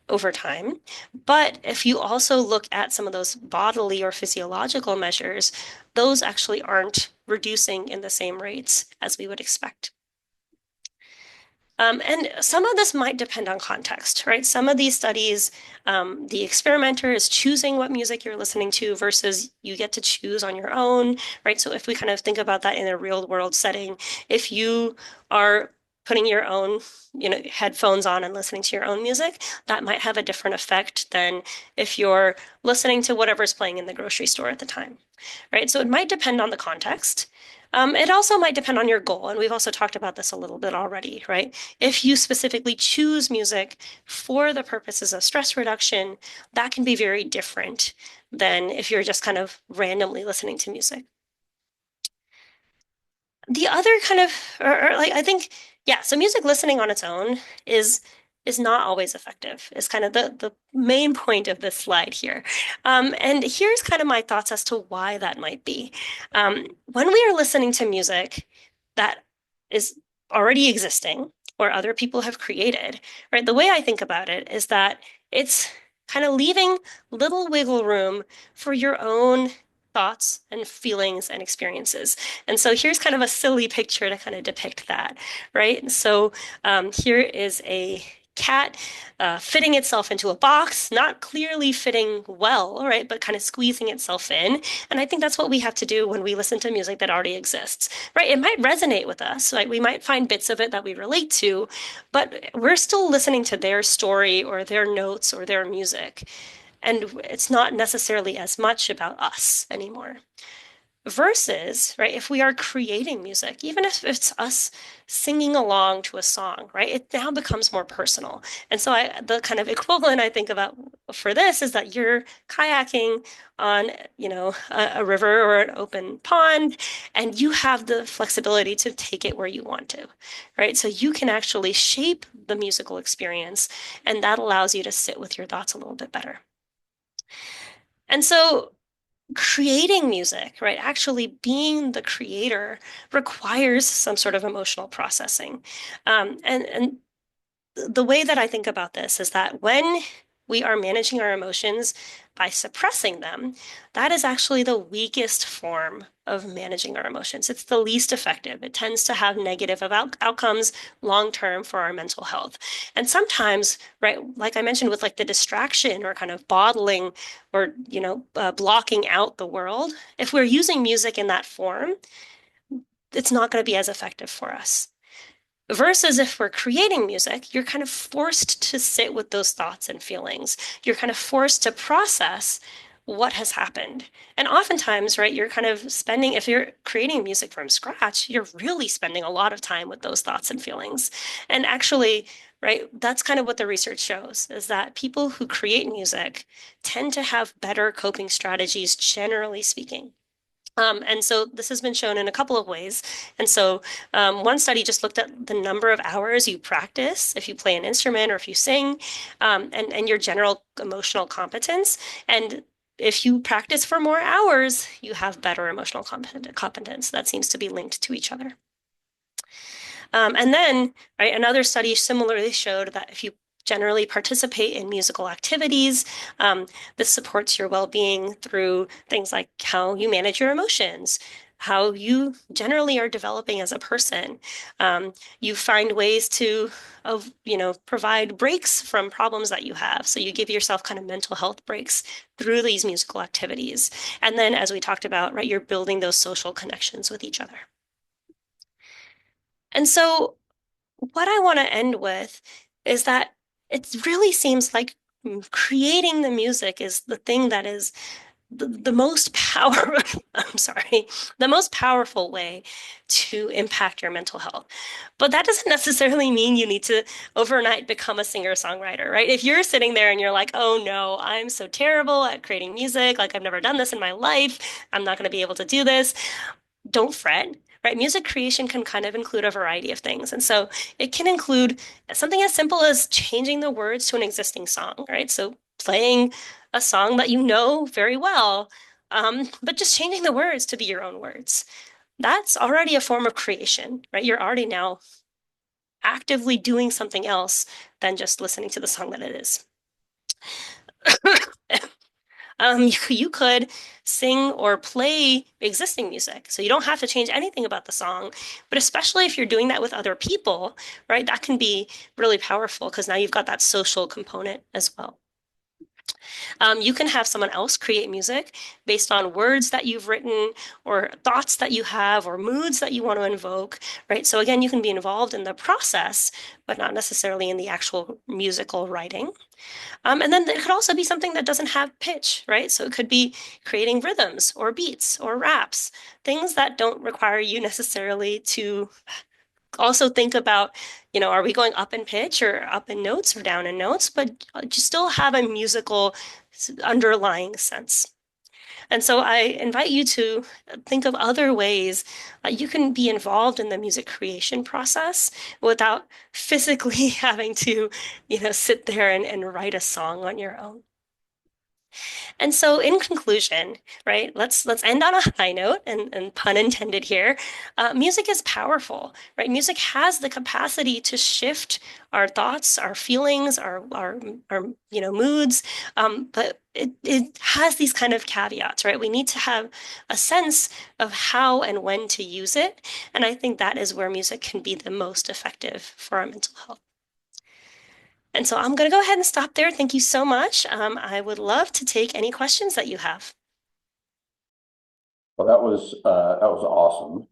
over time. But if you also look at some of those bodily or physiological measures, those actually aren't reducing in the same rates as we would expect. And some of this might depend on context, right? Some of these studies, the experimenter is choosing what music you're listening to versus you get to choose on your own, right? So if we kind of think about that in a real world setting, if you are putting your own, headphones on and listening to your own music, that might have a different effect than if you're listening to whatever's playing in the grocery store at the time, right? So it might depend on the context. It also might depend on your goal, and we've also talked about this a little bit already, right? If you specifically choose music for the purposes of stress reduction, that can be very different than if you're just kind of randomly listening to music. The other kind of, or like I think, yeah, so music listening on its own is not always effective, is kind of the main point of this slide here. And here's kind of my thoughts as to why that might be. When we are listening to music that is already existing or other people have created, right? The way I think about it is that it's kind of leaving little wiggle room for your own thoughts and feelings and experiences. And so here's kind of a silly picture to kind of depict that, right? So here is a cat fitting itself into a box, not clearly fitting well, right? But kind of squeezing itself in. And I think that's what we have to do when we listen to music that already exists, right? It might resonate with us, like we might find bits of it that we relate to, but we're still listening to their story or their notes or their music. And it's not necessarily as much about us anymore. Versus, right, if we are creating music, even if it's us singing along to a song, right, it now becomes more personal. And so the kind of equivalent I think about for this is that you're kayaking on, a river or an open pond, and you have the flexibility to take it where you want to, right? So you can actually shape the musical experience, and that allows you to sit with your thoughts a little bit better. And so creating music, right? Actually being the creator requires some sort of emotional processing. And the way that I think about this is that when we are managing our emotions by suppressing them, that is actually the weakest form of managing our emotions. It's the least effective. It tends to have negative outcomes long term for our mental health. And sometimes, right, like I mentioned with like the distraction or kind of bottling or, blocking out the world, if we're using music in that form, it's not going to be as effective for us. Versus if we're creating music, you're kind of forced to sit with those thoughts and feelings. You're kind of forced to process what has happened. And oftentimes, right, you're kind of spending, if you're creating music from scratch, you're really spending a lot of time with those thoughts and feelings. And actually, right, that's kind of what the research shows is that people who create music tend to have better coping strategies, generally speaking. And so this has been shown in a couple of ways. And so one study just looked at the number of hours you practice if you play an instrument or if you sing, and your general emotional competence. And if you practice for more hours, you have better emotional competence. That seems to be linked to each other. And then, right, another study similarly showed that if you generally participate in musical activities, this supports your well-being through things like how you manage your emotions, how you generally are developing as a person. You find ways to provide breaks from problems that you have. So you give yourself kind of mental health breaks through these musical activities. And then, as we talked about, right, you're building those social connections with each other. And so what I want to end with is that it really seems like creating the music is the thing that is the most I'm sorry, the most powerful way to impact your mental health. But that doesn't necessarily mean you need to overnight become a singer-songwriter, right? If you're sitting there and you're like, oh no, I'm so terrible at creating music, like I've never done this in my life, I'm not going to be able to do this, don't fret. Right? Music creation can kind of include a variety of things. And so it can include something as simple as changing the words to an existing song, right? So playing a song that you know very well, but just changing the words to be your own words. That's already a form of creation, right? You're already now actively doing something else than just listening to the song that it is. You could sing or play existing music. So you don't have to change anything about the song, but especially if you're doing that with other people, right? That can be really powerful because now you've got that social component as well. You can have someone else create music based on words that you've written or thoughts that you have or moods that you want to invoke, right? So again, you can be involved in the process, but not necessarily in the actual musical writing. And then it could also be something that doesn't have pitch, right? So it could be creating rhythms or beats or raps, things that don't require you necessarily to also think about, are we going up in pitch or up in notes or down in notes, but you still have a musical underlying sense. And so I invite you to think of other ways you can be involved in the music creation process without physically having to, sit there and write a song on your own. And so in conclusion, right, let's end on a high note and pun intended here. Music is powerful, right? Music has the capacity to shift our thoughts, our feelings, our moods. But it has these kind of caveats, right? We need to have a sense of how and when to use it. And I think that is where music can be the most effective for our mental health. And so I'm going to go ahead and stop there. Thank you so much. I would love to take any questions that you have.
Well, that was awesome.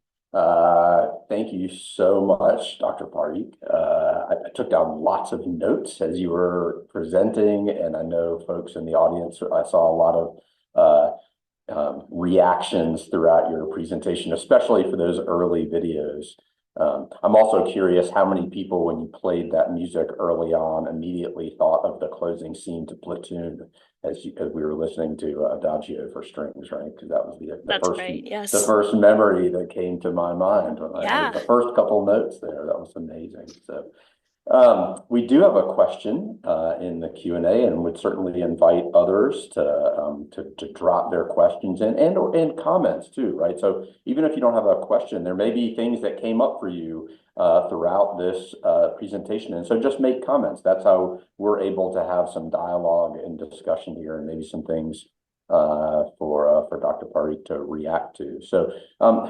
Thank you so much, Dr. Parikh. I took down lots of notes as you were presenting, and I know folks in the audience, I saw a lot of reactions throughout your presentation, especially for those early videos. I'm also curious how many people, when you played that music early on, immediately thought of the closing scene to Platoon as we were listening to Adagio for strings, right? Because that was the first memory that came to my mind when I heard the first couple notes there. That was amazing. So we do have a question in the Q&A, and would certainly invite others to drop their questions and comments too, right? So even if you don't have a question, there may be things that came up for you throughout this presentation. And so just make comments. That's how we're able to have some dialogue and discussion here, and maybe some things for Dr. Parikh to react to. So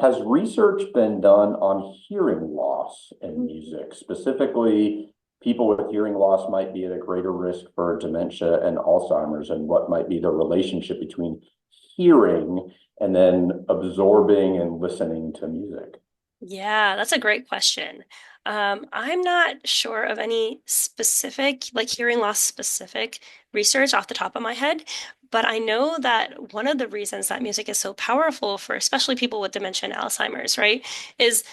has research been done on hearing loss in music? Specifically, people with hearing loss might be at a greater risk for dementia and Alzheimer's, and what might be the relationship between hearing and then absorbing and listening to music?
Yeah, that's a great question. I'm not sure of any specific, like hearing loss specific research off the top of my head, but I know that one of the reasons that music is so powerful for especially people with dementia and Alzheimer's, right, is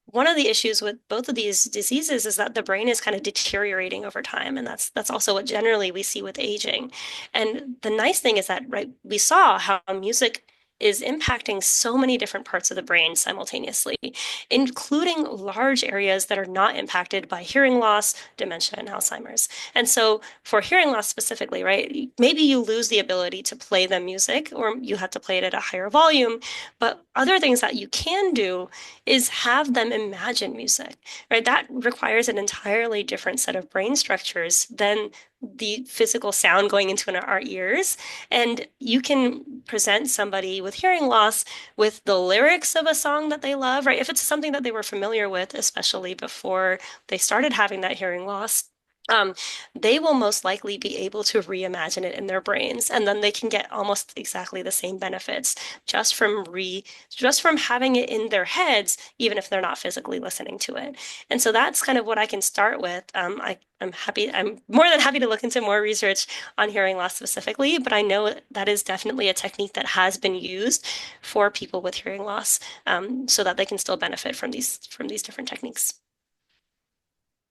one of the issues with both of these diseases is that the brain is kind of deteriorating over time, and that's also what generally we see with aging. And the nice thing is that, right, we saw how music is impacting so many different parts of the brain simultaneously, including large areas that are not impacted by hearing loss, dementia, and Alzheimer's. And so for hearing loss specifically, right, maybe you lose the ability to play the music or you have to play it at a higher volume, but other things that you can do is have them imagine music, right? That requires an entirely different set of brain structures than the physical sound going into our ears. And you can present somebody with hearing loss with the lyrics of a song that they love, right? If it's something that they were familiar with, especially before they started having that hearing loss, um, they will most likely be able to reimagine it in their brains, and then they can get almost exactly the same benefits just just from having it in their heads, even if they're not physically listening to it. And so that's kind of what I can start with. I'm more than happy to look into more research on hearing loss specifically, but I know that is definitely a technique that has been used for people with hearing loss, so that they can still benefit from these different techniques.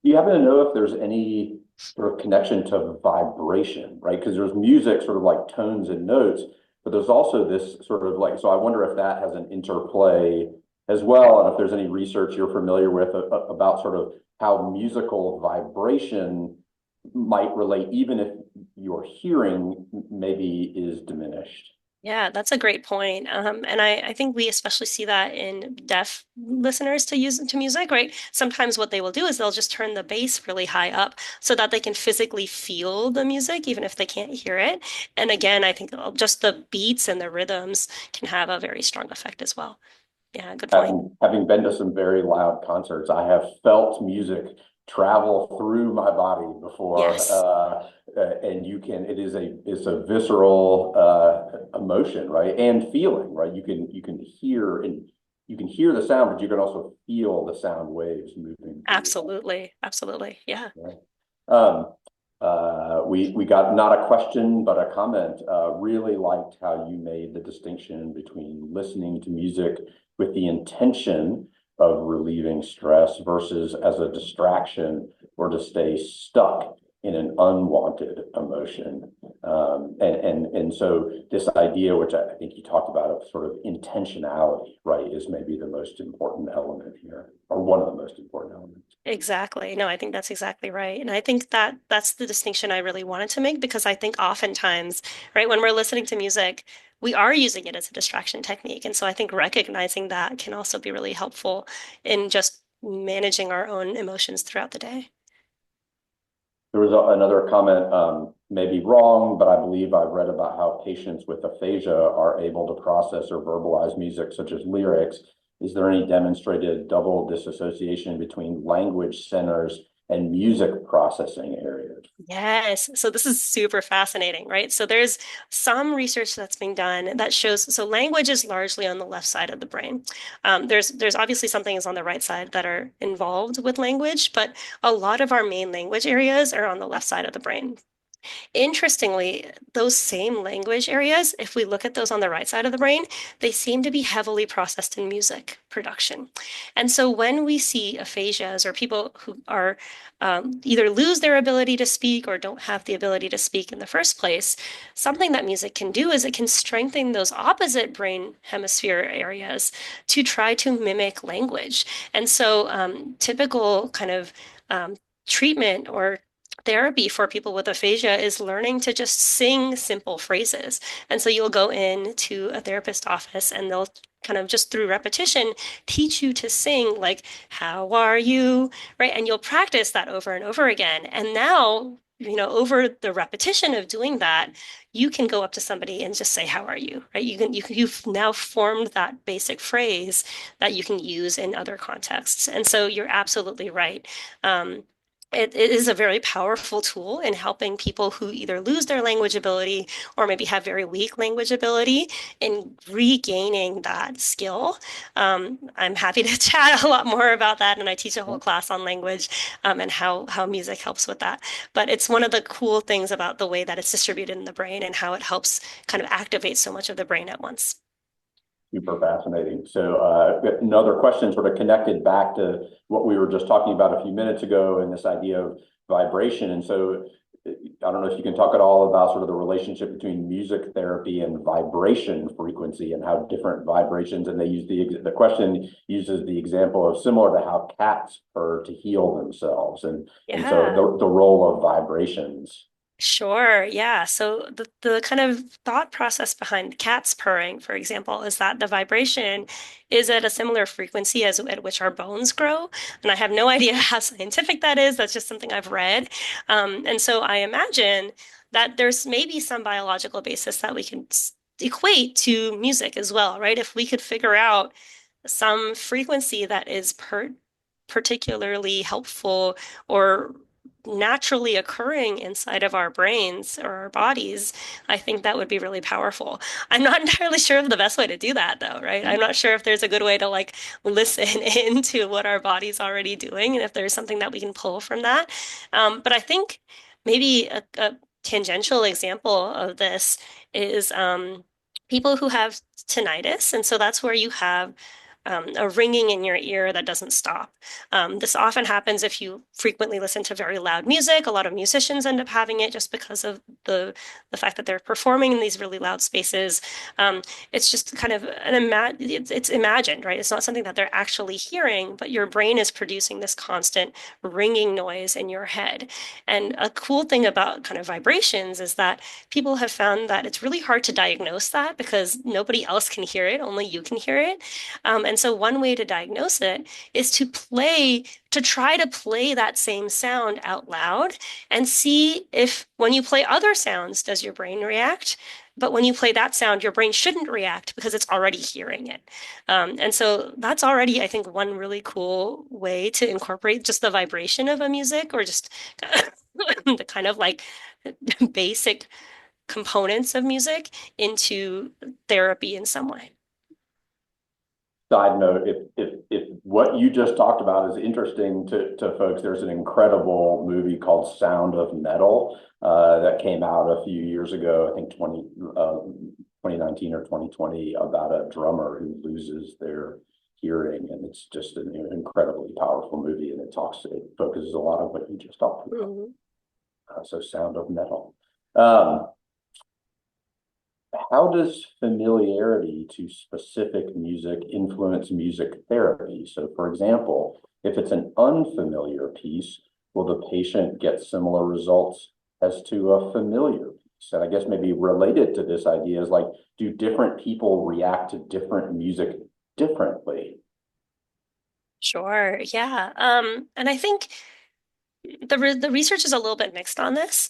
Do you happen to know if there's any sort of connection to vibration, right? Because there's music, sort of like tones and notes, but there's also this sort of like, so I wonder if that has an interplay as well, and if there's any research you're familiar with about sort of how musical vibration might relate, even if your hearing maybe is diminished.
Yeah, that's a great point. And I think we especially see that in deaf listeners to use to music, right? Sometimes what they will do is they'll just turn the bass really high up so that they can physically feel the music, even if they can't hear it. And again, I think just the beats and the rhythms can have a very strong effect as well. Yeah, good point.
Having been to some very loud concerts, I have felt music travel through my body before,
Yes,
and it's a visceral emotion, right, and feeling, right. You can hear, and you can hear the sound, but you can also feel the sound waves moving through your body.
absolutely. Absolutely. Yeah.
Right. Um, we got not a question, but a comment. Really liked how you made the distinction between listening to music with the intention of relieving stress versus as a distraction or to stay stuck in an unwanted emotion. And so this idea, which I think you talked about, of sort of intentionality, right, is maybe the most important element here, or one of the most important elements.
Exactly. No, I think that's exactly right. And I think that that's the distinction I really wanted to make because I think oftentimes, right, when we're listening to music, we are using it as a distraction technique. And so I think recognizing that can also be really helpful in just managing our own emotions throughout the day.
There was another comment, maybe wrong, but I believe I've read about how patients with aphasia are able to process or verbalize music such as lyrics. Is there any demonstrated double disassociation between language centers and music processing areas?
Yes. So this is super fascinating, right? So there's some research that's being done that shows, so language is largely on the left side of the brain. There's obviously some things on the right side that are involved with language, but a lot of our main language areas are on the left side of the brain. Interestingly, those same language areas, if we look at those on the right side of the brain, they seem to be heavily processed in music production. And so when we see aphasias or people who are either lose their ability to speak or don't have the ability to speak in the first place, something that music can do is it can strengthen those opposite brain hemisphere areas to try to mimic language. And so typical kind of treatment or therapy for people with aphasia is learning to just sing simple phrases. And so you'll go in to a therapist office and they'll kind of just through repetition teach you to sing like, how are you? Right? And you'll practice that over and over again. And now, over the repetition of doing that, you can go up to somebody and just say, how are you? Right? You've now formed that basic phrase that you can use in other contexts. And so you're absolutely right. It is a very powerful tool in helping people who either lose their language ability or maybe have very weak language ability in regaining that skill. I'm happy to chat a lot more about that, and I teach a whole class on language and how music helps with that. But it's one of the cool things about the way that it's distributed in the brain and how it helps kind of activate so much of the brain at once.
Super fascinating. So another question sort of connected back to what we were just talking about a few minutes ago and this idea of vibration. And so I don't know if you can talk at all about sort of the relationship between music therapy and vibration frequency and how different vibrations, and they use the question uses the example of similar to how cats purr to heal themselves. And so
Yeah.
the role of vibrations.
Sure, yeah. So the kind of thought process behind cats purring, for example, is that the vibration is at a similar frequency as at which our bones grow. And I have no idea how scientific that is. That's just something I've read. And so I imagine that there's maybe some biological basis that we can equate to music as well, right? If we could figure out some frequency that is particularly helpful or naturally occurring inside of our brains or our bodies, I think that would be really powerful. I'm not entirely sure of the best way to do that though, right? I'm not sure if there's a good way to like listen into what our body's already doing and if there's something that we can pull from that. But I think maybe a tangential example of this is people who have tinnitus. And so that's where you have a ringing in your ear that doesn't stop. This often happens if you frequently listen to very loud music. A lot of musicians end up having it just because of the fact that they're performing in these really loud spaces. It's just kind of it's imagined, right? It's not something that they're actually hearing, but your brain is producing this constant ringing noise in your head. And a cool thing about kind of vibrations is that people have found that it's really hard to diagnose that because nobody else can hear it, only you can hear it. And so one way to diagnose it is to try to play that same sound out loud and see if when you play other sounds, does your brain react? But when you play that sound, your brain shouldn't react because it's already hearing it. And so that's already, I think, one really cool way to incorporate just the vibration of a music or just the kind of like basic components of music into therapy in some way.
Side note, if what you just talked about is interesting to folks, there's an incredible movie called Sound of Metal that came out a few years ago, I think 2019 or 2020, about a drummer who loses their hearing. And it's just an incredibly powerful movie, and it focuses a lot on what you just talked about. So Sound of Metal. How does familiarity to specific music influence music therapy? So, for example, if it's an unfamiliar piece, will the patient get similar results as to a familiar piece? And I guess maybe related to this idea is like, do different people react to different music differently?
Sure, yeah. And I think the research is a little bit mixed on this.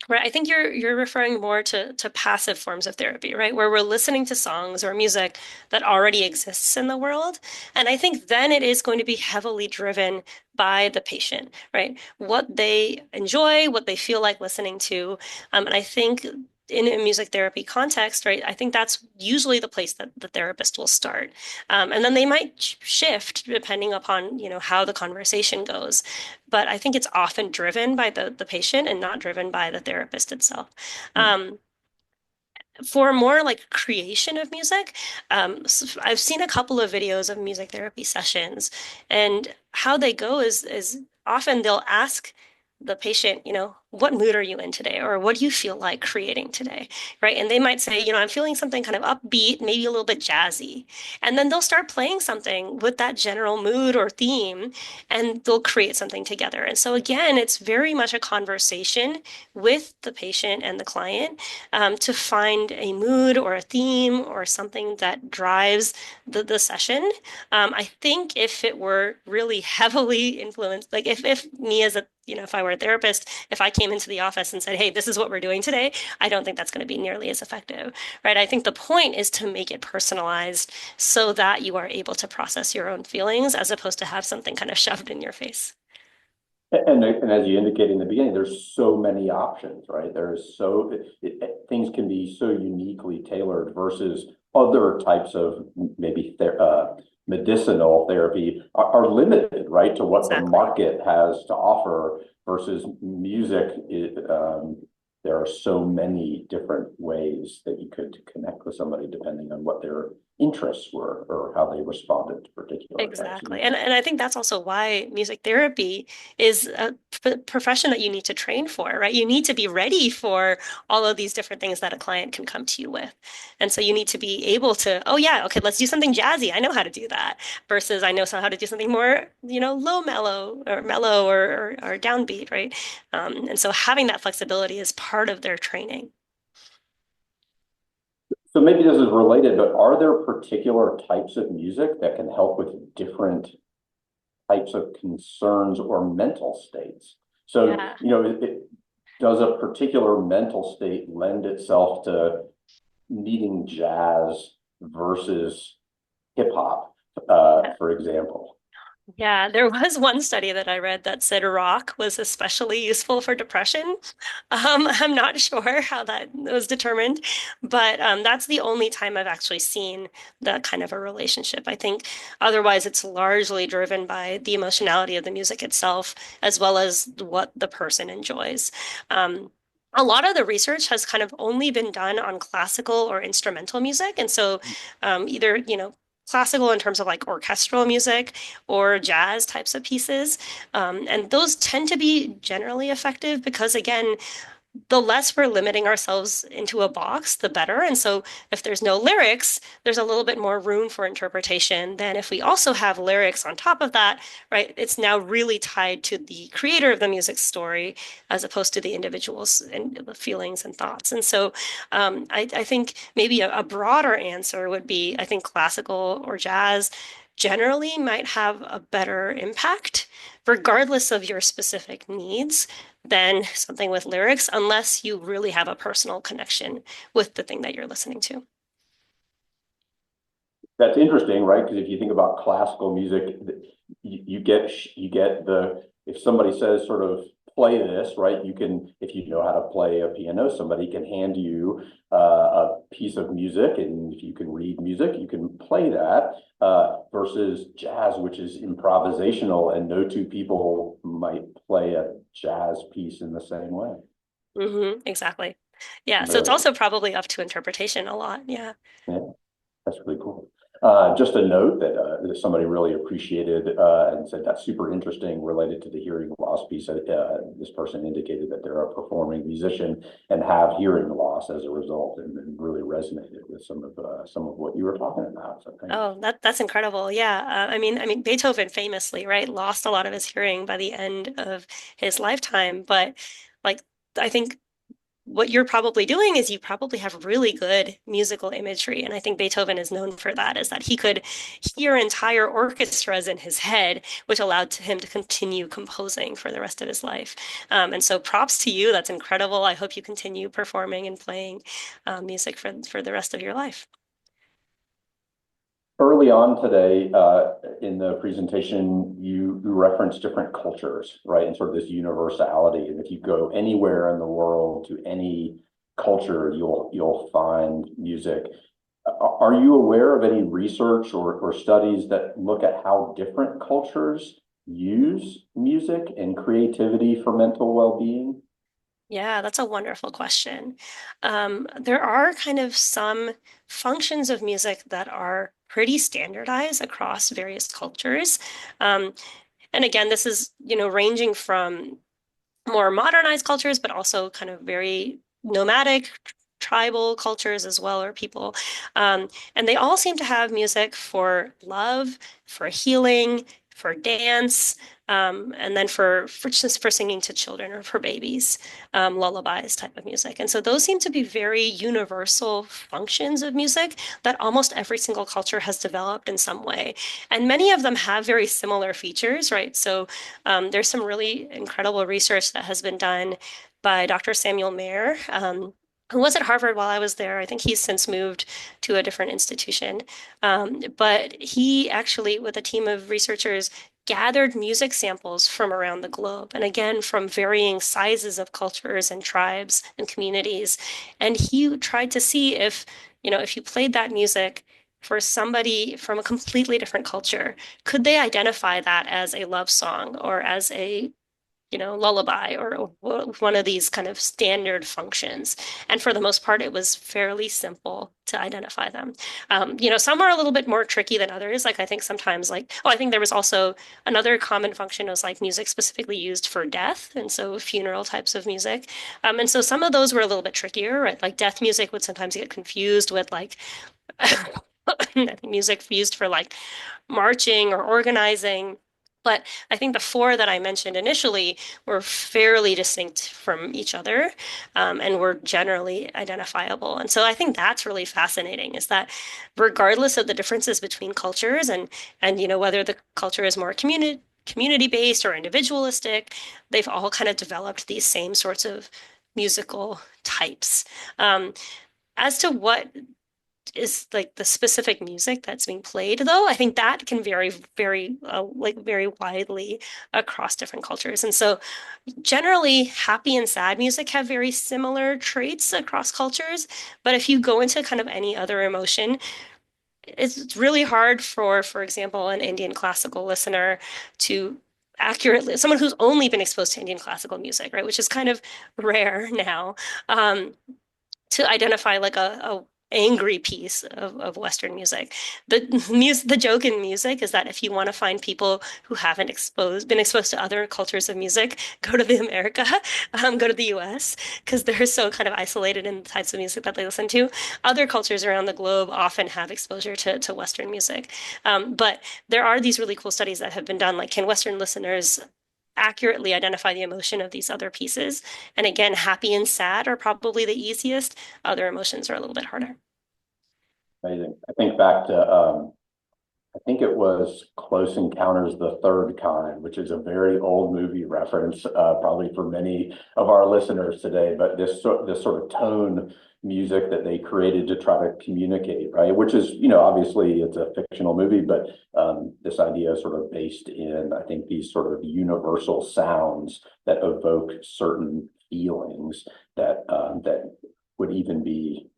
Right. I think you're referring more to passive forms of therapy, right? Where we're listening to songs or music that already exists in the world. And I think then it is going to be heavily driven by the patient, right? What they enjoy, what they feel like listening to. And I think in a music therapy context, right, I think that's usually the place that the therapist will start. And then they might shift depending upon, how the conversation goes. But I think it's often driven by the patient and not driven by the therapist itself. Um, for more like creation of music, I've seen a couple of videos of music therapy sessions, and how they go is often they'll ask the patient, what mood are you in today? Or what do you feel like creating today? Right? And they might say, I'm feeling something kind of upbeat, maybe a little bit jazzy. And then they'll start playing something with that general mood or theme, and they'll create something together. And so again, it's very much a conversation with the patient and the client, to find a mood or a theme or something that drives the session. I think if it were really heavily influenced, like if me as a, if I were a therapist, if I came into the office and said, hey, this is what we're doing today, I don't think that's going to be nearly as effective, right? I think the point is to make it personalized so that you are able to process your own feelings as opposed to have something kind of shoved in your face.
And as you indicated in the beginning, there's so many options, right? There's things can be so uniquely tailored versus other types of maybe medicinal therapy are limited, right, to what the
Exactly.
market has to offer versus music. There are so many different ways that you could connect with somebody depending on what their interests were or how they responded to particular types of
Exactly.
music.
And I think that's also why music therapy is a profession that you need to train for, right? You need to be ready for all of these different things that a client can come to you with. And so you need to be able to, oh yeah, okay, let's do something jazzy. I know how to do that. Versus I know how to do something more, low mellow or downbeat, right? And so having that flexibility is part of their training.
So maybe this is related, but are there particular types of music that can help with different types of concerns or mental states? So,
Yeah.
does a particular mental state lend itself to needing jazz versus hip hop, for example?
Yeah, there was one study that I read that said rock was especially useful for depression. I'm not sure how that was determined, but that's the only time I've actually seen that kind of a relationship. I think otherwise it's largely driven by the emotionality of the music itself, as well as what the person enjoys. A lot of the research has kind of only been done on classical or instrumental music. And so either, classical in terms of like orchestral music or jazz types of pieces. And those tend to be generally effective because, again, the less we're limiting ourselves into a box, the better. And so if there's no lyrics, there's a little bit more room for interpretation than if we also have lyrics on top of that, right? It's now really tied to the creator of the music story as opposed to the individuals and the feelings and thoughts. And so I think maybe a broader answer would be I think classical or jazz generally might have a better impact, regardless of your specific needs than something with lyrics, unless you really have a personal connection with the thing that you're listening to.
That's interesting, right? Because if you think about classical music, you get the if somebody says sort of play this, right? You can if you know how to play a piano, somebody can hand you a piece of music, and if you can read music, you can play that. Versus jazz, which is improvisational, and no two people might play a jazz piece in the same way.
Exactly. Yeah. So it's
Really,
also probably up to interpretation a lot. Yeah.
yeah. That's really cool. Just a note that somebody really appreciated and said that's super interesting related to the hearing loss piece. This person indicated that they're a performing musician and have hearing loss as a result, and really resonated with some of what you were talking about. So thanks.
Oh, that's incredible. Yeah. I mean, Beethoven famously, right, lost a lot of his hearing by the end of his lifetime. But like, I think what you're probably doing is you probably have really good musical imagery. And I think Beethoven is known for that, is that he could hear entire orchestras in his head, which allowed him to continue composing for the rest of his life. And so props to you. That's incredible. I hope you continue performing and playing music for the rest of your life.
Early on today, in the presentation, you referenced different cultures, right? And sort of this universality. And if you go anywhere in the world to any culture, you'll find music. Are you aware of any research or studies that look at how different cultures use music and creativity for mental well-being?
Yeah, that's a wonderful question. There are kind of some functions of music that are pretty standardized across various cultures. Um, and again, this is, ranging from more modernized cultures, but also kind of very nomadic, tribal cultures as well, or people. And they all seem to have music for love, for healing, for dance, and then for just for singing to children or for babies, lullabies type of music. And so those seem to be very universal functions of music that almost every single culture has developed in some way. And many of them have very similar features, right? So there's some really incredible research that has been done by Dr. Samuel Mayer, who was at Harvard while I was there. I think he's since moved to a different institution. But he actually, with a team of researchers, gathered music samples from around the globe, and again, from varying sizes of cultures and tribes and communities. And he tried to see if, if you played that music for somebody from a completely different culture, could they identify that as a love song or as a lullaby or one of these kind of standard functions. And for the most part, it was fairly simple to identify them. Some are a little bit more tricky than others. Like I think sometimes I think there was also another common function was like music specifically used for death. And so funeral types of music. And so some of those were a little bit trickier, right? Like death music would sometimes get confused with like music used for like marching or organizing. But I think the four that I mentioned initially were fairly distinct from each other, and were generally identifiable. And so I think that's really fascinating is that regardless of the differences between cultures and whether the culture is more community based or individualistic, they've all kind of developed these same sorts of musical types. Um, as to what is like the specific music that's being played, though, I think that can vary very widely across different cultures. And so generally happy and sad music have very similar traits across cultures. But if you go into kind of any other emotion, it's really hard for example, an Indian classical listener to accurately, someone who's only been exposed to Indian classical music, right, which is kind of rare now, um, to identify like a angry piece of Western music. The joke in music is that if you want to find people who haven't been exposed to other cultures of music, go to the America, go to the US, because they're so kind of isolated in the types of music that they listen to. Other cultures around the globe often have exposure to Western music. But there are these really cool studies that have been done, like can Western listeners accurately identify the emotion of these other pieces. And again, happy and sad are probably the easiest. Other emotions are a little bit harder.
Amazing. I think back to, I think it was Close Encounters the Third Kind, which is a very old movie reference, probably for many of our listeners today, but this sort of tone music that they created to try to communicate, right? Which is, obviously it's a fictional movie, but this idea is sort of based in, I think, these sort of universal sounds that evoke certain feelings that would even be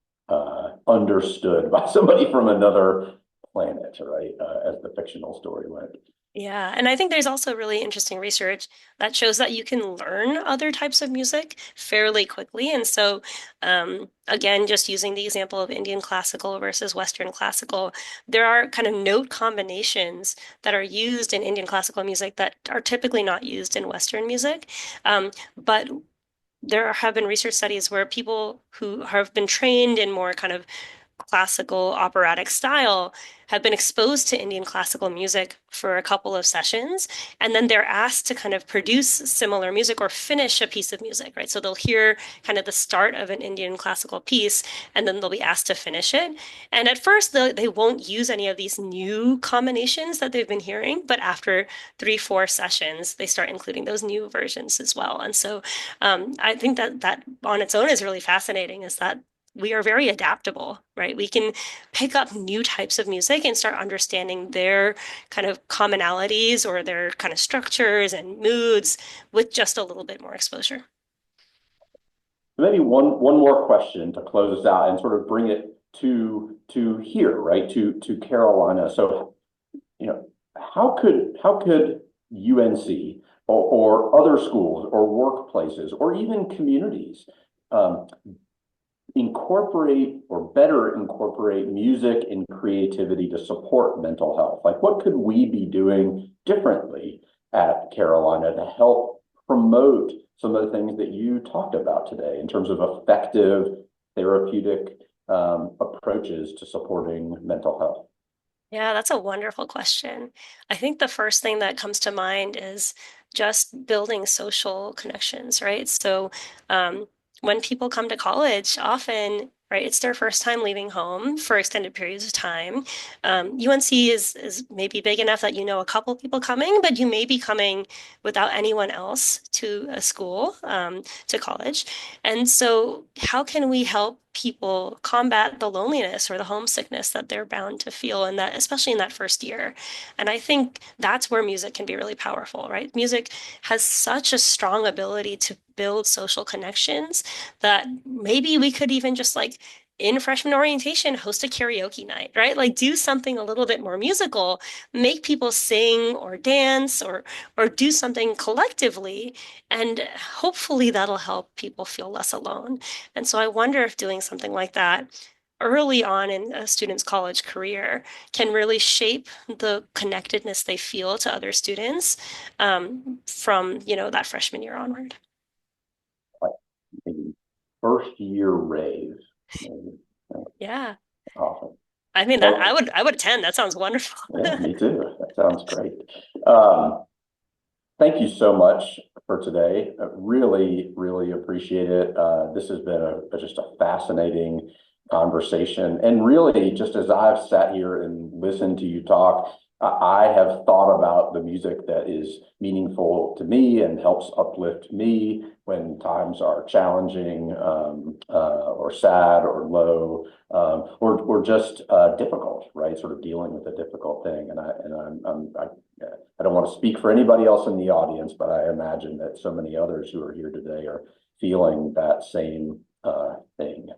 understood by somebody from another planet, right? As the fictional story went.
Yeah, and I think there's also really interesting research that shows that you can learn other types of music fairly quickly. And so, again, just using the example of Indian classical versus Western classical, there are kind of note combinations that are used in Indian classical music that are typically not used in Western music. But there have been research studies where people who have been trained in more kind of classical operatic style have been exposed to Indian classical music for a couple of sessions, and then they're asked to kind of produce similar music or finish a piece of music, right? So they'll hear kind of the start of an Indian classical piece, and then they'll be asked to finish it. And at first, they won't use any of these new combinations that they've been hearing, but after 3, 4 sessions, they start including those new versions as well. And so I think that on its own is really fascinating, is that we are very adaptable, right? We can pick up new types of music and start understanding their kind of commonalities or their kind of structures and moods with just a little bit more exposure.
Maybe one more question to close us out and sort of bring it to here, right? To Carolina. So, how could UNC or other schools or workplaces or even communities incorporate or better incorporate music and creativity to support mental health? Like, what could we be doing differently at Carolina to help promote some of the things that you talked about today in terms of effective therapeutic approaches to supporting mental health?
Yeah, that's a wonderful question. I think the first thing that comes to mind is just building social connections, right? So, when people come to college, often, right, it's their first time leaving home for extended periods of time. UNC is maybe big enough that you know a couple people coming, but you may be coming without anyone else to a school, to college. And so, how can we help people combat the loneliness or the homesickness that they're bound to feel in that, especially in that first year? And I think that's where music can be really powerful, right? Music has such a strong ability to build social connections that maybe we could even just like in freshman orientation host a karaoke night, right? Like do something a little bit more musical, make people sing or dance or do something collectively, and hopefully that'll help people feel less alone. And so I wonder if doing something like that early on in a student's college career can really shape the connectedness they feel to other students, from, that freshman year onward.
Like maybe first year rave, maybe.
Yeah.
Awesome.
I mean that
Well,
I would attend. That sounds wonderful.
yeah, me too. That sounds great. Um, Thank you so much for today. I really, really appreciate it. This has been just a fascinating conversation. And really, just as I've sat here and listened to you talk, I have thought about the music that is meaningful to me and helps uplift me when times are challenging, or sad or low, or just difficult, right? Sort of dealing with a difficult thing. And I don't want to speak for anybody else in the audience, but I imagine that so many others who are here today are feeling that same thing.